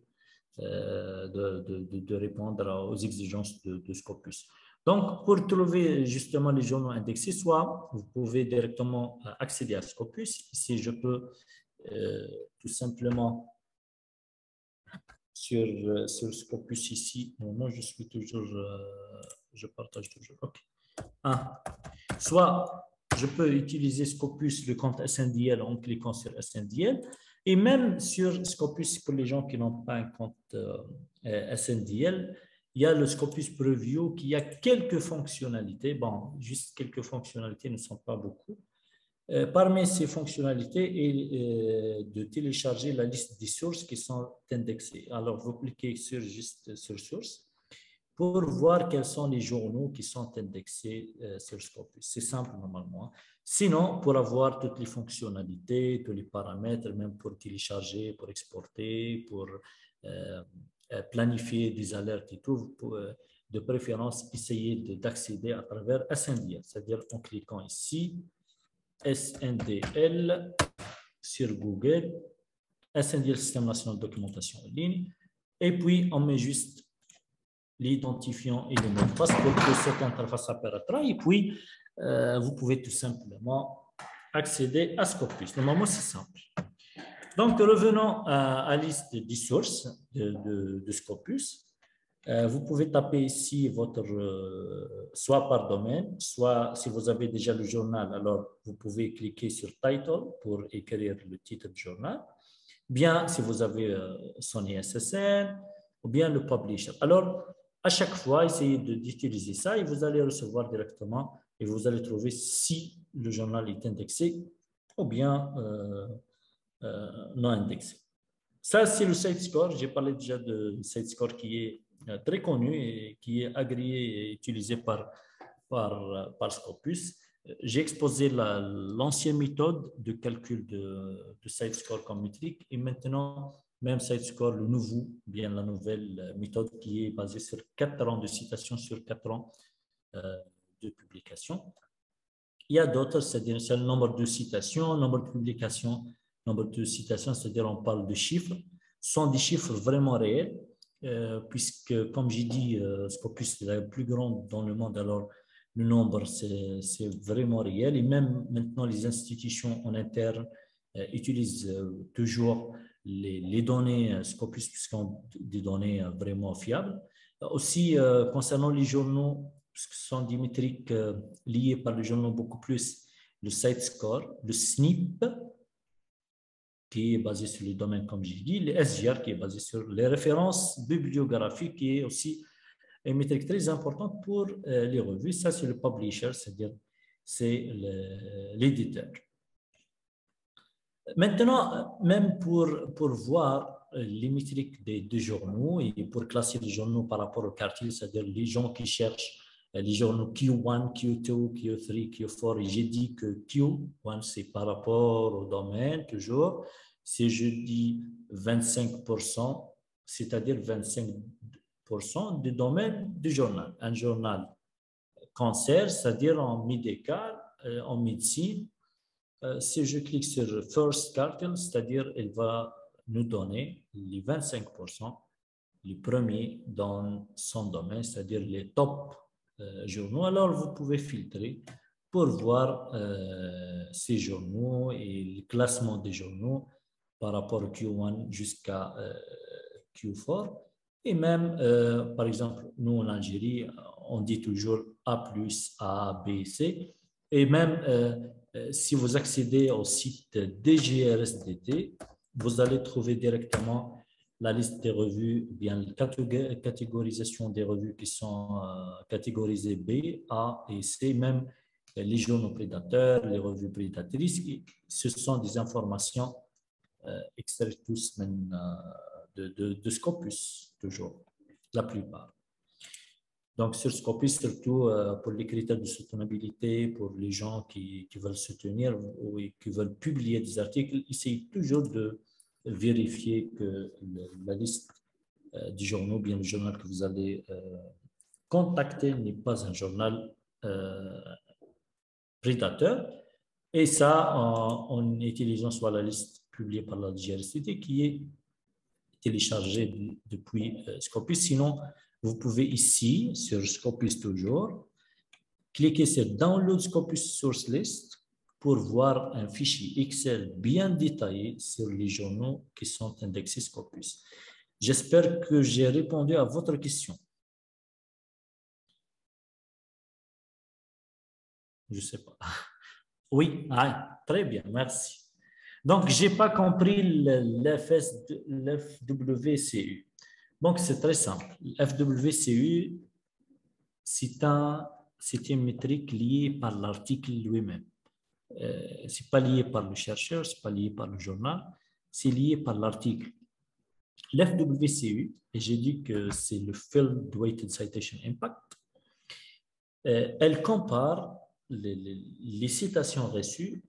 de répondre aux exigences de Scopus. Donc, pour trouver justement les journaux indexés, soit vous pouvez directement accéder à Scopus. Ici, je peux tout simplement sur Scopus ici. Moi, je suis toujours, je partage toujours. OK. Soit je peux utiliser Scopus, le compte SNDL, en cliquant sur SNDL, et même sur Scopus, pour les gens qui n'ont pas un compte SNDL, il y a le Scopus Preview qui a quelques fonctionnalités. Bon, juste quelques fonctionnalités, ne sont pas beaucoup. Parmi ces fonctionnalités est de télécharger la liste des sources qui sont indexées. Alors, vous cliquez juste sur source pour voir quels sont les journaux qui sont indexés sur Scopus. C'est simple normalement. Sinon, pour avoir toutes les fonctionnalités, tous les paramètres, même pour télécharger, pour exporter, pour planifier des alertes et tout, de préférence, essayer d'accéder à travers SNDL, c'est-à-dire en cliquant ici, SNDL sur Google, SNDL, Système national de documentation en ligne, et puis on met juste l'identifiant et le mot de passe pour que cette interface apparaîtra, et puis vous pouvez tout simplement accéder à Scopus. Normalement, c'est simple. Donc, revenons à la liste des sources de Scopus. Vous pouvez taper ici votre, soit par domaine, soit si vous avez déjà le journal, alors vous pouvez cliquer sur Title pour écrire le titre du journal. Bien, si vous avez son ISSN, ou bien le Publisher. Alors, à chaque fois, essayez d'utiliser ça et vous allez recevoir directement et vous allez trouver si le journal est indexé ou bien non indexé. Ça, c'est le SiteScore. J'ai parlé déjà de SiteScore qui est très connu et qui est agréé et utilisé par Scopus. J'ai exposé l'ancienne méthode de calcul de SiteScore comme métrique et maintenant, même SiteScore, le nouveau, bien la nouvelle méthode qui est basée sur 4 ans de citation sur 4 ans de publication. Il y a d'autres, c'est-à-dire le nombre de citations, nombre de publications, nombre de citations, c'est-à-dire on parle de chiffres, sont des chiffres vraiment réels, puisque, comme j'ai dit, Scopus est la plus grande dans le monde, alors le nombre, c'est vraiment réel. Et même maintenant, les institutions en interne utilisent toujours les données Scopus, puisqu'on des données vraiment fiables. Aussi, concernant les journaux, puisque ce sont des métriques liées par les journaux beaucoup plus, le SiteScore, le SNP, qui est basé sur les domaines, comme j'ai dit, le SGR, qui est basé sur les références bibliographiques, qui est aussi une métrique très importante pour les revues. Ça, c'est le publisher, c'est-à-dire c'est l'éditeur. Maintenant, même pour voir les métriques des journaux et pour classer les journaux par rapport au quartier, c'est-à-dire les gens qui cherchent les journaux Q1, Q2, Q3, Q4, et j'ai dit que Q1, c'est par rapport au domaine, toujours, c'est je dis 25%, c'est-à-dire 25% du domaine du journal. Un journal cancer, c'est-à-dire en médical, en médecine. Si je clique sur First Quartile, c'est-à-dire elle va nous donner les 25%, les premiers dans son domaine, c'est-à-dire les top journaux. Alors, vous pouvez filtrer pour voir ces journaux et le classement des journaux par rapport au Q1 jusqu'à Q4. Et même, par exemple, nous en Algérie, on dit toujours A+, A, B, C. Et même, si vous accédez au site DGRSDT, vous allez trouver directement la liste des revues, bien la catégorisation des revues qui sont catégorisées B, A et C, même les journaux prédateurs, les revues prédatrices. Ce sont des informations extraites tous même, de Scopus, toujours, la plupart. Donc, sur Scopus, surtout pour les critères de soutenabilité, pour les gens qui veulent soutenir ou qui veulent publier des articles, essayez toujours de vérifier que la liste du journal, bien le journal que vous allez contacter n'est pas un journal prédateur. Et ça, en utilisant soit la liste publiée par la DGRCT qui est téléchargée depuis Scopus. Sinon, vous pouvez ici, sur Scopus toujours, cliquer sur Download Scopus Source List pour voir un fichier Excel bien détaillé sur les journaux qui sont indexés Scopus. J'espère que j'ai répondu à votre question. Je ne sais pas. Oui, très bien, merci. Donc, je n'ai pas compris l'FWCU. Donc, c'est très simple. FWCU, c'est une métrique liée par l'article lui-même. Ce n'est pas lié par le chercheur, ce n'est pas lié par le journal, c'est lié par l'article. L'FWCU, et j'ai dit que c'est le Field Weighted Citation Impact, elle compare les citations reçues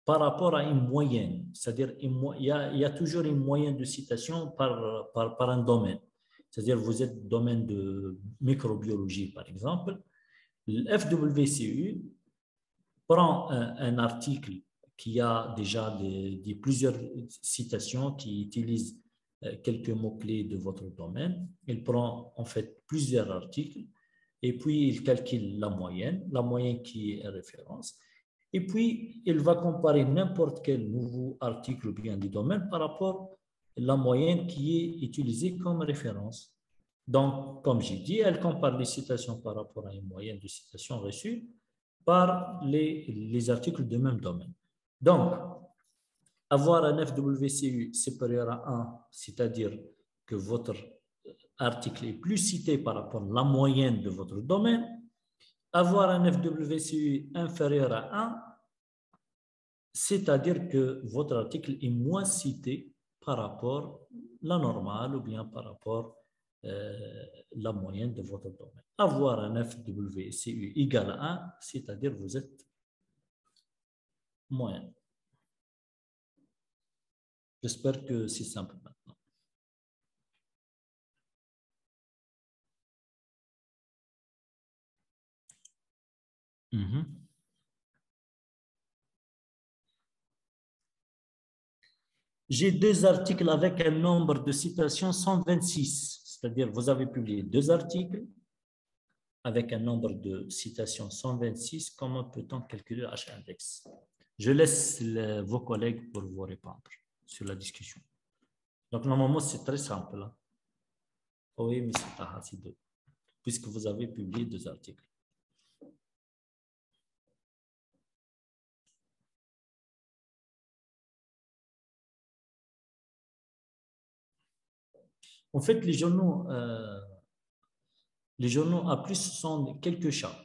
par rapport à une moyenne, c'est-à-dire il y a toujours une moyenne de citations par un domaine. C'est-à-dire vous êtes domaine de microbiologie, par exemple. Le FWCU prend un article qui a déjà plusieurs citations qui utilisent quelques mots-clés de votre domaine. Il prend en fait plusieurs articles et puis il calcule la moyenne qui est référence. Et puis, il va comparer n'importe quel nouveau article ou bien du domaine par rapport à la moyenne qui est utilisée comme référence. Donc, comme j'ai dit, elle compare les citations par rapport à une moyenne de citations reçues par les articles de même domaine. Donc, avoir un FWCU supérieur à 1, c'est-à-dire que votre article est plus cité par rapport à la moyenne de votre domaine. Avoir un FWCU inférieur à 1, c'est-à-dire que votre article est moins cité par rapport à la normale ou bien par rapport à la moyenne de votre domaine. Avoir un FWCU égal à 1, c'est-à-dire que vous êtes moyen. J'espère que c'est simple maintenant. J'ai deux articles avec un nombre de citations 126, c'est-à-dire vous avez publié deux articles avec un nombre de citations 126. Comment peut-on calculer H-index? Je laisse vos collègues pour vous répondre sur la discussion. Donc, normalement, c'est très simple. Hein? Oui, M. Tahasidou, puisque vous avez publié deux articles. En fait, les journaux à plus sont quelques chats,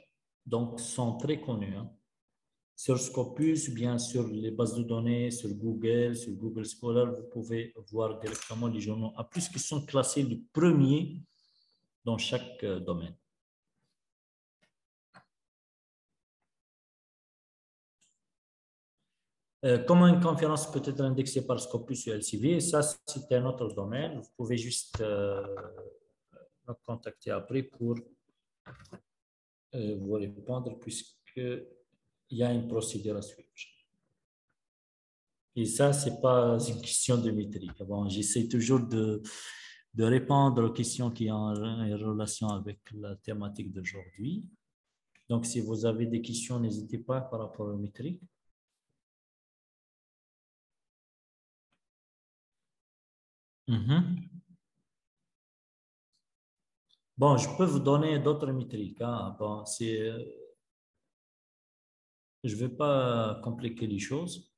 donc sont très connus. Hein. Sur Scopus, bien sur les bases de données, sur Google Scholar, vous pouvez voir directement les journaux à plus qui sont classés les premiers dans chaque domaine. Comment une conférence peut être indexée par Scopus ou LCV, ça c'est un autre domaine. Vous pouvez juste me contacter après pour vous répondre puisqu'il y a une procédure à suivre. Et ça, ce n'est pas une question de métrique. Bon, j'essaie toujours de répondre aux questions qui ont une relation avec la thématique d'aujourd'hui. Donc, si vous avez des questions, n'hésitez pas par rapport aux métriques. Bon, je peux vous donner d'autres métriques. Hein. Bon, je ne vais pas compliquer les choses.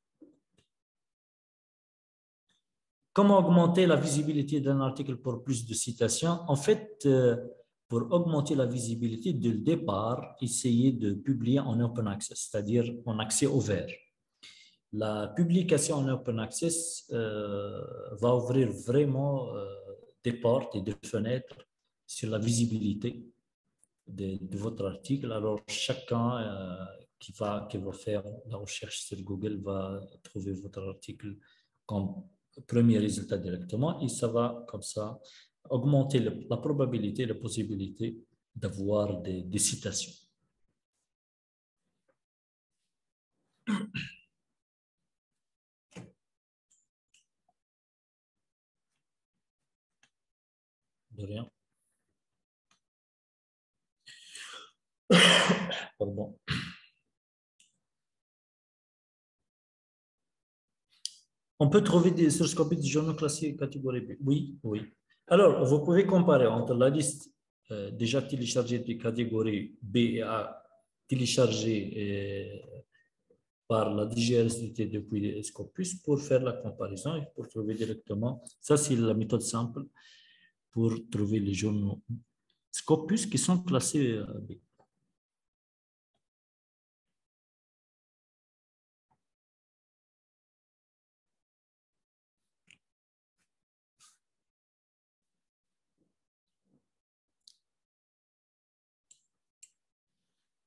Comment augmenter la visibilité d'un article pour plus de citations? En fait, pour augmenter la visibilité dès le départ, essayer de publier en open access, c'est-à-dire en accès ouvert. La publication en open access va ouvrir vraiment des portes et des fenêtres sur la visibilité de votre article. Alors, chacun qui va faire la recherche sur Google va trouver votre article comme premier résultat directement et ça va comme ça augmenter la probabilité, la possibilité d'avoir des citations. De rien. Pardon. On peut trouver des sources copies de journaux classés catégorie B. Oui, oui. Alors, vous pouvez comparer entre la liste déjà téléchargée des catégories B et A téléchargée par la DGRSDT depuis Scopus pour faire la comparaison et pour trouver directement. Ça, c'est la méthode simple pour trouver les journaux Scopus qui sont classés B.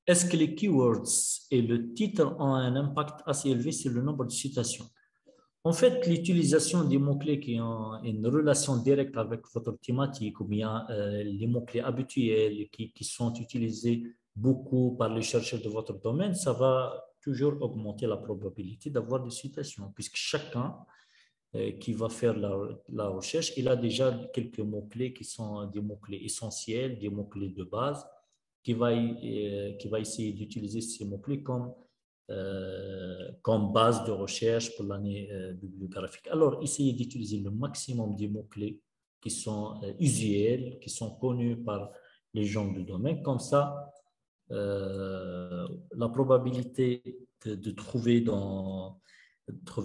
Est-ce que les keywords et le titre ont un impact assez élevé sur le nombre de citations? En fait, l'utilisation des mots-clés qui ont une relation directe avec votre thématique ou bien les mots-clés habituels qui sont utilisés beaucoup par les chercheurs de votre domaine, ça va toujours augmenter la probabilité d'avoir des citations, puisque chacun qui va faire la recherche, il a déjà quelques mots-clés qui sont des mots-clés essentiels, des mots-clés de base, qui va essayer d'utiliser ces mots-clés comme base de recherche pour l'année bibliographique. Alors, essayez d'utiliser le maximum des mots-clés qui sont usuels, qui sont connus par les gens du domaine. Comme ça, la probabilité de trouver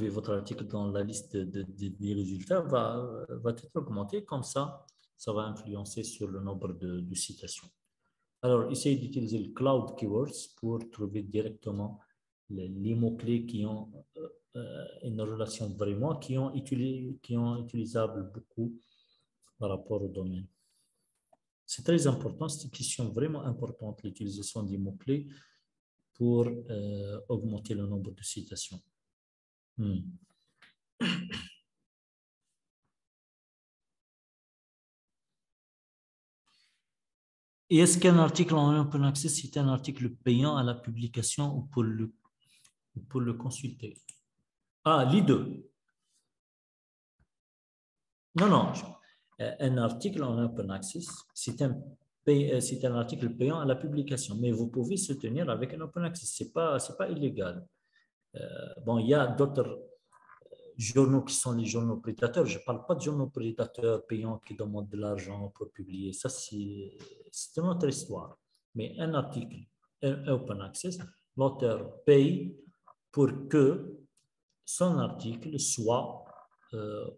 votre article dans la liste des résultats va être augmentée. Comme ça va influencer sur le nombre de citations. Alors, essayez d'utiliser le Cloud Keywords pour trouver directement les mots-clés qui ont une relation vraiment, qui ont utilisable beaucoup par rapport au domaine. C'est très important, c'est une question vraiment importante, l'utilisation des mots-clés pour augmenter le nombre de citations. Et est-ce qu'un article en open access est un article payant à la publication ou pour le consulter? Ah, les deux. Non. Un article en open access, c'est un article payant à la publication, mais vous pouvez soutenir avec un open access. Ce n'est pas illégal. Bon, il y a d'autres journaux qui sont les journaux prédateurs. Je ne parle pas de journaux prédateurs payants qui demandent de l'argent pour publier. Ça, c'est une autre histoire. Mais un article open access, l'auteur paye pour que son article soit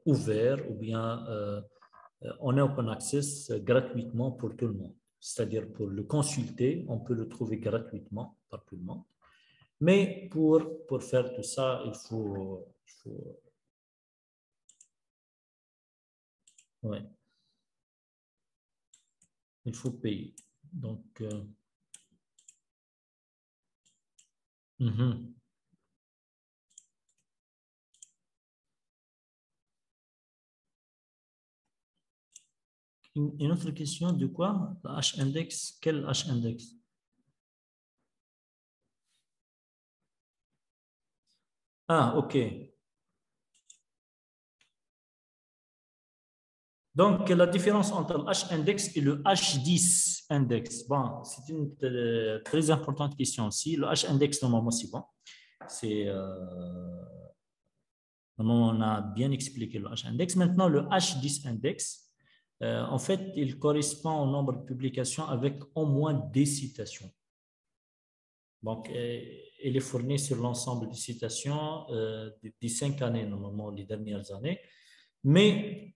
ouvert ou bien en open access gratuitement pour tout le monde. C'est-à-dire pour le consulter, on peut le trouver gratuitement par tout le monde. Mais pour faire tout ça, il faut ouais. Il faut payer. Donc, Une autre question de quoi? Le H-index, quel H-index? Ah, OK. Donc, la différence entre le H-index et le H10 index. Bon, c'est une très importante question aussi. Le H-index, normalement, c'est bon. Normalement, on a bien expliqué le H-index. Maintenant, le H10 index, en fait, il correspond au nombre de publications avec au moins des citations. Donc, il est fourni sur l'ensemble des citations des 5 années, normalement, les dernières années. Mais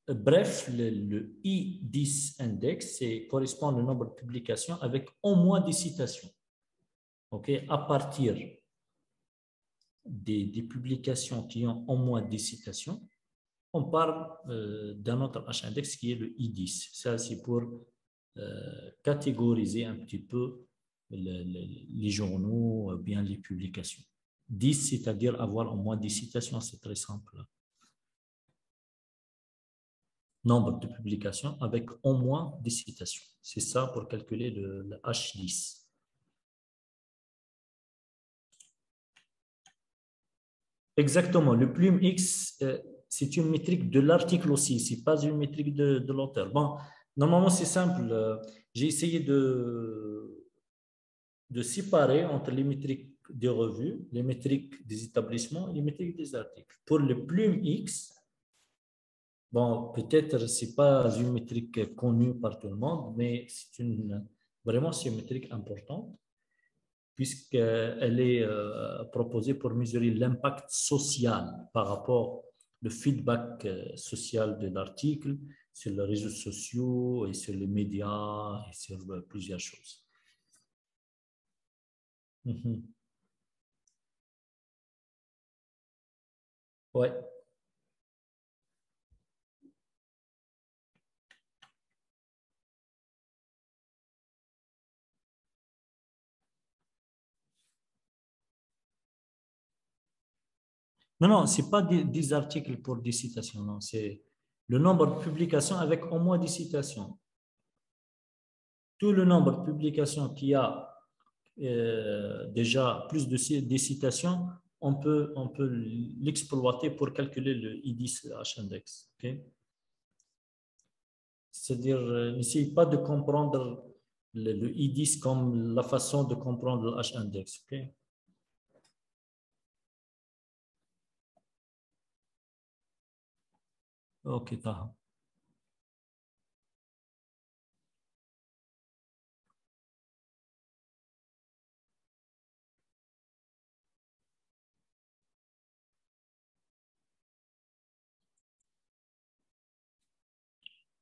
bref, le I10 index correspond au nombre de publications avec au moins des citations. Okay? À partir des publications qui ont au moins des citations, on parle d'un autre H-index qui est le I10. Ça, c'est pour catégoriser un petit peu les journaux, bien les publications. 10, c'est-à-dire avoir au moins 10 citations, c'est très simple. Nombre de publications avec au moins 10 citations. C'est ça pour calculer le H10. Exactement. Le plume X, c'est une métrique de l'article aussi, ce n'est pas une métrique de l'auteur. Bon, normalement, c'est simple. J'ai essayé de séparer entre les métriques des revues, les métriques des établissements et les métriques des articles. Pour le plume X, bon, peut-être ce n'est pas une métrique connue par tout le monde, mais vraiment c'est une métrique importante puisqu'elle est proposée pour mesurer l'impact social par rapport au feedback social de l'article sur les réseaux sociaux et sur les médias et sur plusieurs choses. Ouais. Non, non, ce n'est pas des articles pour des citations, non, c'est le nombre de publications avec au moins des citations. Tout le nombre de publications qui a déjà plus de des citations, on peut l'exploiter pour calculer le I10 H-index. Okay? C'est-à-dire, n'essayez pas de comprendre le I10 comme la façon de comprendre le H-index. Okay? Ok, Taha.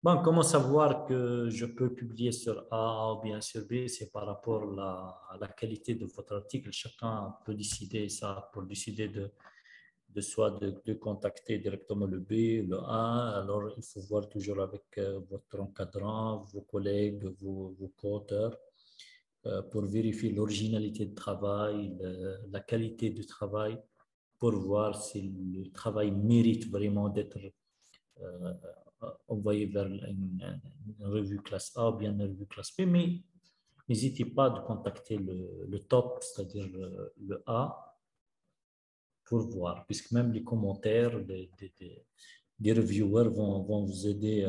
Bon, comment savoir que je peux publier sur A ou bien sur B? C'est par rapport à la qualité de votre article. Chacun peut décider ça pour décider soit de contacter directement le B, le A. Alors, il faut voir toujours avec votre encadrant, vos collègues, vos co-auteurs pour vérifier l'originalité du travail, la qualité du travail, pour voir si le travail mérite vraiment d'être euh, envoyé vers une revue classe A ou bien une revue classe B, mais n'hésitez pas de contacter le top, c'est-à-dire le A, pour voir, puisque même les commentaires des reviewers vont vous aider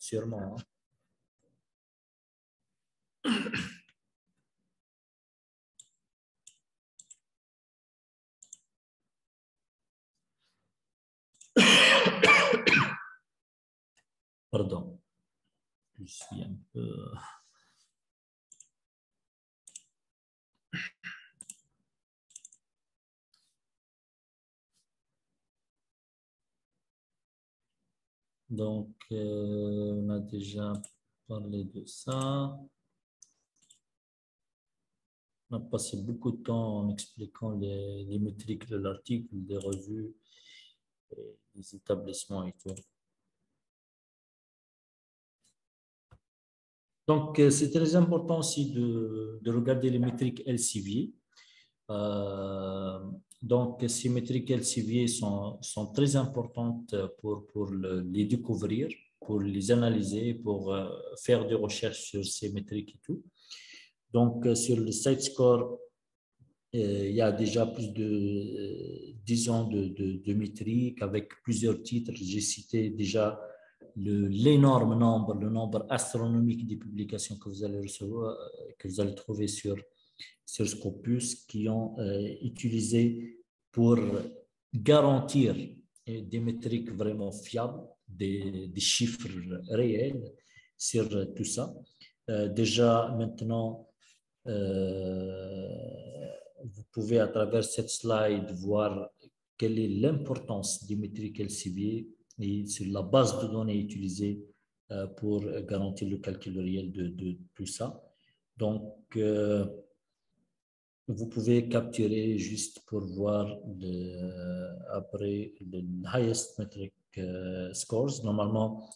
sûrement. Hein. Pardon, je suis un peu... Donc, on a déjà parlé de ça. On a passé beaucoup de temps en expliquant les métriques de l'article, des revues, et les établissements et tout. Donc, c'est très important aussi de regarder les métriques LCV. Donc, ces métriques LCV sont très importantes pour les découvrir, pour les analyser, pour faire des recherches sur ces métriques et tout. Donc, sur le site score, il y a déjà plus de 10 ans de métriques avec plusieurs titres. J'ai cité déjà l'énorme nombre, le nombre astronomique des publications que vous allez recevoir, que vous allez trouver sur Scopus, qui ont utilisé pour garantir des métriques vraiment fiables, des chiffres réels sur tout ça. Déjà maintenant, vous pouvez à travers cette slide voir quelle est l'importance des métriques LCV et c'est la base de données utilisée pour garantir le calcul réel de tout ça. Donc, vous pouvez capturer juste pour voir après le highest metric scores. Normalement,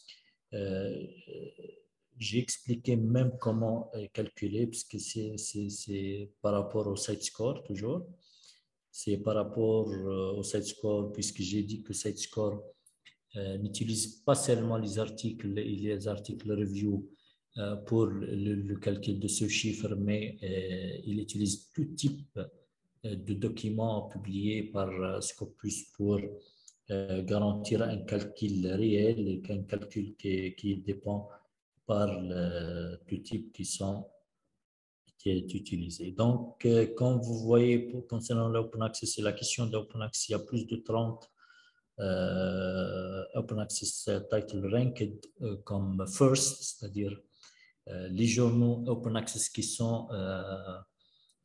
j'ai expliqué même comment calculer, puisque c'est par rapport au site score toujours. C'est par rapport au site score, puisque j'ai dit que site score n'utilise pas seulement les articles et les articles review pour le calcul de ce chiffre, mais il utilise tout type de documents publiés par Scopus pour garantir un calcul réel et qu'un calcul qui dépend par tout type qui est utilisé. Donc, comme vous voyez, concernant l'Open Access et la question d'Open Access, il y a plus de 30 Open Access Title Ranked comme first, c'est-à-dire les journaux Open Access qui sont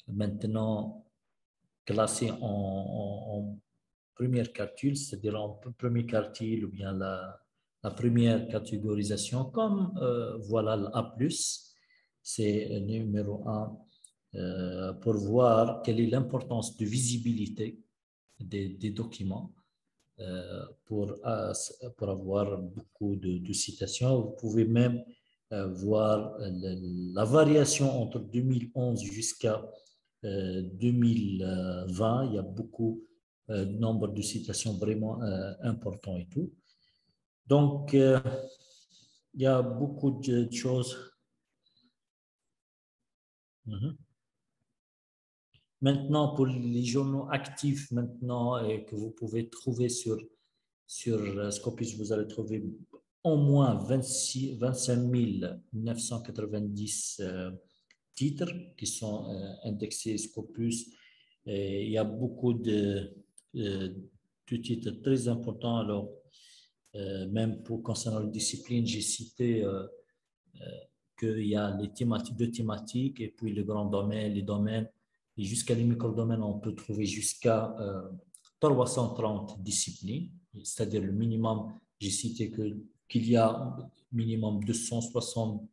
maintenant classés en première quartile, c'est-à-dire en premier quartile ou bien la première catégorisation, comme voilà l'A+, c'est numéro 1 pour voir quelle est l'importance de visibilité des documents pour avoir beaucoup de citations. Vous pouvez même voir la variation entre 2011 jusqu'à 2020. Il y a beaucoup de nombre de citations vraiment important et tout. Donc, il y a beaucoup de choses. Maintenant, pour les journaux actifs maintenant que vous pouvez trouver sur Scopus, vous allez trouver au moins 25 990 titres qui sont indexés Scopus. Et il y a beaucoup de titres très importants. Alors, même concernant les disciplines, j'ai cité qu'il y a deux thématiques et puis les grands domaines, les domaines. Et jusqu'à les microdomaines, on peut trouver jusqu'à 330 disciplines, c'est-à-dire le minimum, j'ai cité qu'il y a minimum 260,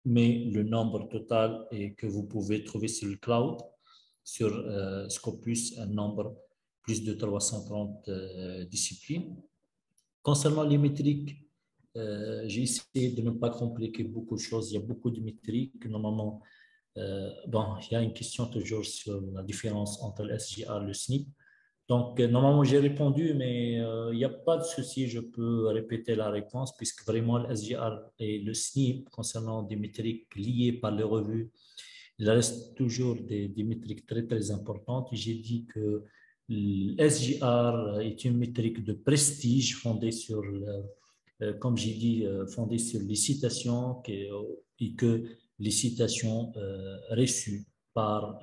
mais le nombre total est que vous pouvez trouver sur le cloud, sur Scopus, un nombre plus de 330 disciplines. Concernant les métriques, j'ai essayé de ne pas compliquer beaucoup de choses. Il y a beaucoup de métriques. Normalement, bon, il y a une question toujours sur la différence entre le SGR et le SNP. Donc, normalement, j'ai répondu, mais il n'y a pas de souci, je peux répéter la réponse, puisque vraiment le SGR et le SNP, concernant des métriques liées par les revues, il reste toujours des métriques très, très importantes. J'ai dit que le SGR est une métrique de prestige fondée sur, comme j'ai dit, fondée sur les citations et que les citations reçues par,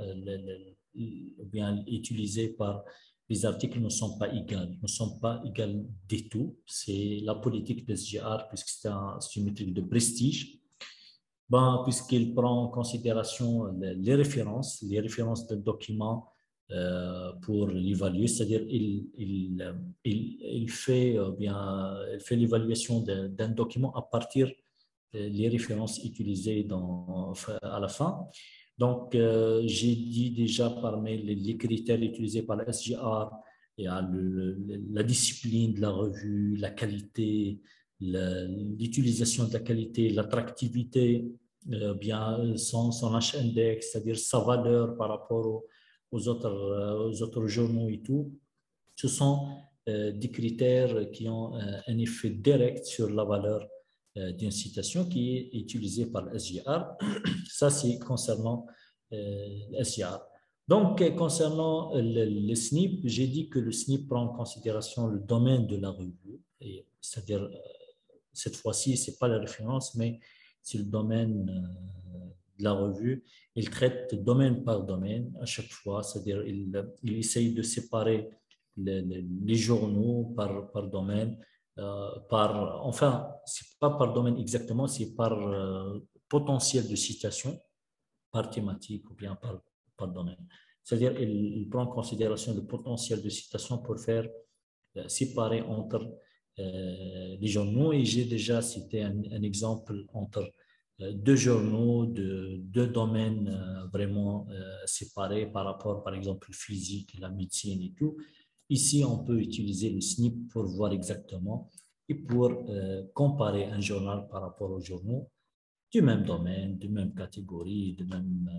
ou bien utilisées par les articles ne sont pas égales, ne sont pas égales du tout. C'est la politique de SGR, puisque c'est une métrique de prestige. Ben, puisqu'il prend en considération les références de documents pour l'évaluer, c'est-à-dire il fait l'évaluation d'un document à partir des références utilisées à la fin. Donc, j'ai dit déjà parmi les critères utilisés par la SGR, il y a la discipline de la revue, la qualité, l'utilisation de la qualité, l'attractivité, bien son H-index, c'est-à-dire sa valeur par rapport aux autres journaux et tout. Ce sont des critères qui ont un effet direct sur la valeur d'une citation qui est utilisée par le SGR. Ça, c'est concernant le SGR. Donc, concernant le SNP, j'ai dit que le SNP prend en considération le domaine de la revue, c'est-à-dire, cette fois-ci, ce n'est pas la référence, mais c'est le domaine de la revue. Il traite domaine par domaine à chaque fois, c'est-à-dire il essaye de séparer les journaux par domaine, enfin, ce n'est pas par domaine exactement, c'est par potentiel de citation, par thématique ou bien par domaine. C'est-à-dire il prend en considération le potentiel de citation pour faire séparer entre les journaux. Et j'ai déjà cité un exemple entre deux journaux de deux domaines vraiment séparés par rapport, par exemple, le physique, la médecine et tout. Ici, on peut utiliser le SNP pour voir exactement et pour comparer un journal par rapport aux journaux du même domaine, de même catégorie, de même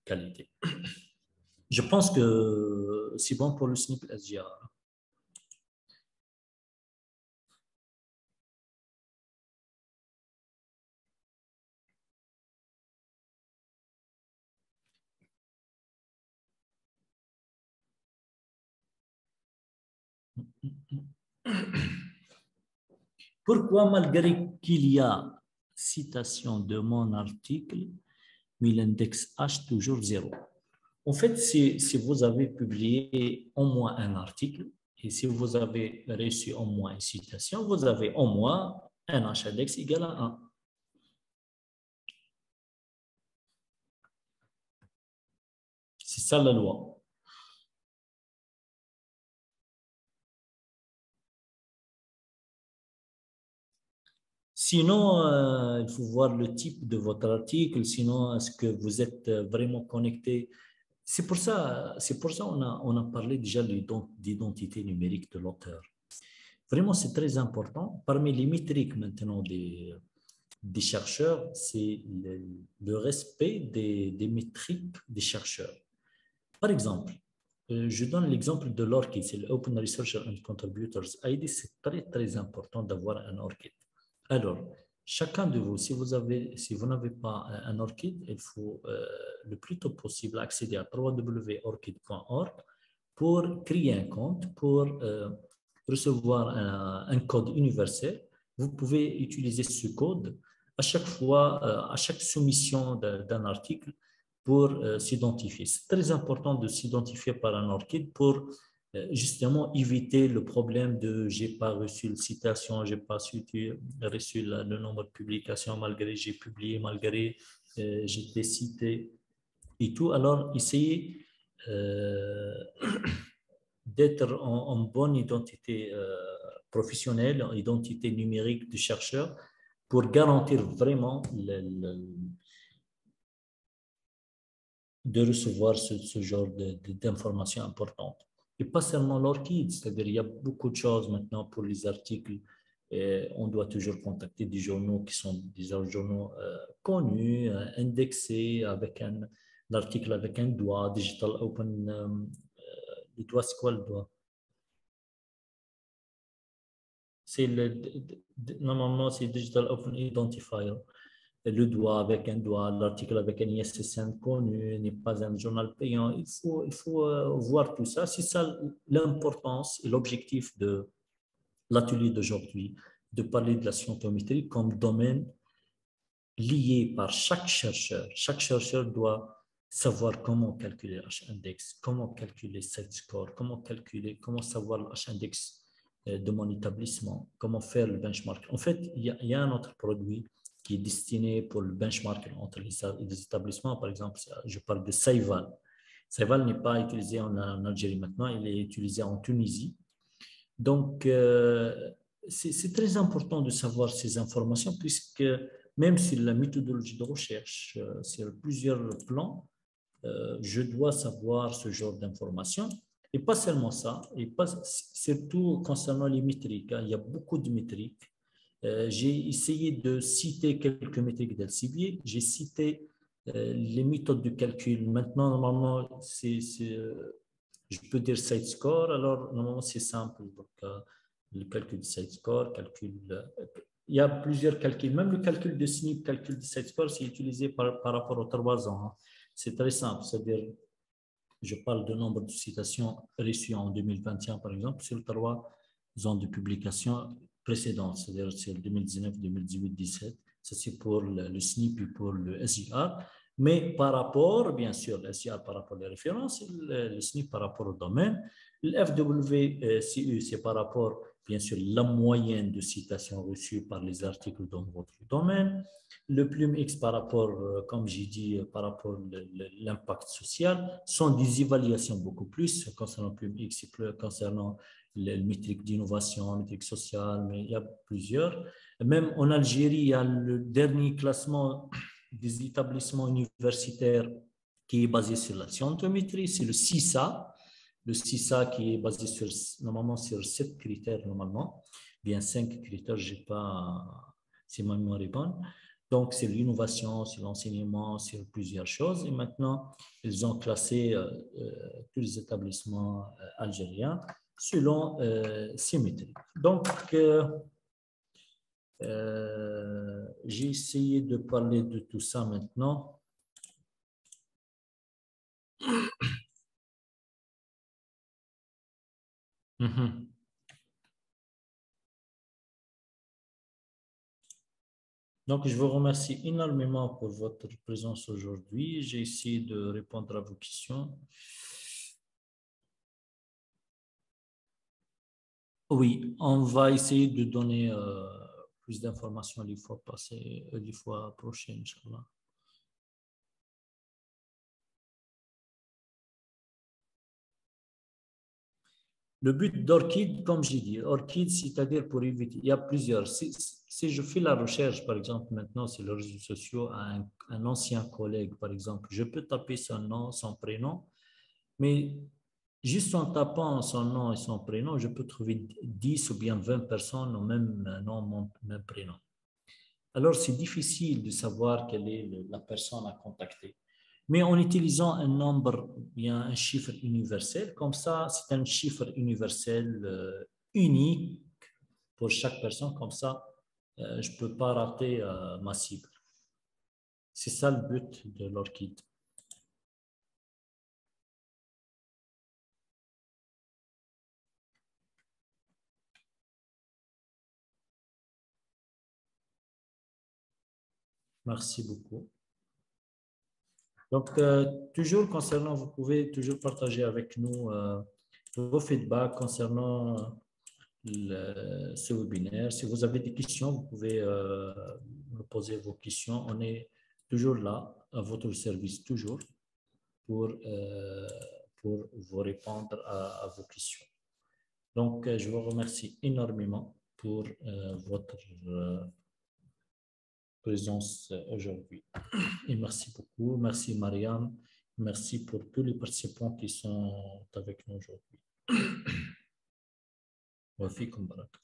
qualité. Je pense que c'est bon pour le SNP SGR. Pourquoi, malgré qu'il y a citation de mon article, mais l'index H toujours 0? En fait, si vous avez publié au moins un article et si vous avez reçu au moins une citation, vous avez au moins un H-index égal à 1. C'est ça la loi. Sinon, il faut voir le type de votre article. Sinon, est-ce que vous êtes vraiment connecté? C'est pour ça on a parlé déjà d'identité numérique de l'auteur. Vraiment, c'est très important. Parmi les métriques maintenant des chercheurs, c'est le respect des métriques des chercheurs. Par exemple, je donne l'exemple de l'ORCID, c'est l'Open Researcher and Contributors ID. C'est très, très important d'avoir un ORCID. Alors, chacun de vous, si vous n'avez pas un ORCID, il faut le plus tôt possible accéder à www.orchid.org pour créer un compte, pour recevoir un code universel. Vous pouvez utiliser ce code à chaque fois, à chaque soumission d'un article pour s'identifier. C'est très important de s'identifier par un ORCID pour justement éviter le problème de j'ai pas reçu la citation, j'ai pas reçu le nombre de publications malgré j'ai publié, malgré j'ai été cité et tout. Alors, essayez d'être en bonne identité professionnelle, en identité numérique de chercheur pour garantir vraiment de recevoir ce genre d'informations importantes. Et pas seulement l'ORCID, c'est-à-dire il y a beaucoup de choses maintenant pour les articles. Et on doit toujours contacter des journaux qui sont des journaux connus, indexés, avec l'article avec un doigt, Digital Open. Le doigt, c'est quoi le doigt? Normalement, c'est Digital Open Identifier. Le doigt avec un doigt, l'article avec un ISSN connu, n'est pas un journal payant. Il faut voir tout ça. C'est ça l'importance et l'objectif de l'atelier d'aujourd'hui, de parler de la scientométrie comme domaine lié par chaque chercheur. Chaque chercheur doit savoir comment calculer H-index, comment calculer site score, comment savoir le H-index de mon établissement, comment faire le benchmark. En fait, il y a un autre produit qui est destiné pour le benchmark entre les établissements. Par exemple, je parle de Saival. Saival n'est pas utilisé en Algérie maintenant, il est utilisé en Tunisie. Donc, c'est très important de savoir ces informations puisque même si la méthodologie de recherche sur plusieurs plans, je dois savoir ce genre d'informations. Et pas seulement ça, et pas, surtout concernant les métriques. Il y a beaucoup de métriques. J'ai essayé de citer quelques métriques d'Elsevier. J'ai cité les méthodes de calcul. Maintenant, normalement, je peux dire site score. Alors, normalement, c'est simple. Donc, le calcul de site score, il y a plusieurs calculs. Même le calcul de SNP, calcul de site score, c'est utilisé par rapport aux 3 ans. C'est très simple. C'est-à-dire, je parle de nombre de citations reçues en 2021, par exemple, sur 3 ans de publication précédentes, c'est-à-dire sur 2019, 2018, 2017. Ça, c'est pour le SNP et pour le SIR. Mais par rapport, bien sûr, le SIR par rapport aux références, le SNP par rapport au domaine, le FWCU, c'est par rapport, bien sûr, la moyenne de citations reçues par les articles dans votre domaine. Le plume X par rapport, comme j'ai dit, par rapport à l'impact social, sont des évaluations beaucoup plus concernant plume X et concernant le métrique d'innovation, métrique sociale, mais il y a plusieurs. Même en Algérie, il y a le dernier classement des établissements universitaires qui est basé sur la scientométrie, c'est le CISA. Le CISA qui est basé normalement sur 7 critères, normalement, bien 5 critères, j'ai pas, si ma mémoire est bonne. Donc, c'est l'innovation, c'est l'enseignement, c'est plusieurs choses. Et maintenant, ils ont classé tous les établissements algériens selon ces métriques. Donc, j'ai essayé de parler de tout ça maintenant. Donc, je vous remercie énormément pour votre présence aujourd'hui. J'ai essayé de répondre à vos questions. Oui, on va essayer de donner plus d'informations les fois passées, les fois prochaines, Inch'Allah. Le but d'Orchid, comme j'ai dit, Orchid, c'est-à-dire pour éviter, il y a plusieurs. Si je fais la recherche, par exemple, maintenant sur les réseaux sociaux, à un ancien collègue, par exemple, je peux taper son nom, son prénom, mais juste en tapant son nom et son prénom, je peux trouver 10 ou bien 20 personnes au même nom, même prénom. Alors, c'est difficile de savoir quelle est la personne à contacter. Mais en utilisant un nombre, bien un chiffre universel, comme ça, c'est un chiffre universel unique pour chaque personne, comme ça, je ne peux pas rater ma cible. C'est ça le but de l'Orchid. Merci beaucoup. Donc, toujours concernant, vous pouvez toujours partager avec nous vos feedbacks concernant ce webinaire. Si vous avez des questions, vous pouvez me poser vos questions. On est toujours là, à votre service, toujours, pour vous répondre à vos questions. Donc, je vous remercie énormément pour votre présence aujourd'hui. Et merci beaucoup. Merci, Marianne. Merci pour tous les participants qui sont avec nous aujourd'hui. Wa fikum barak.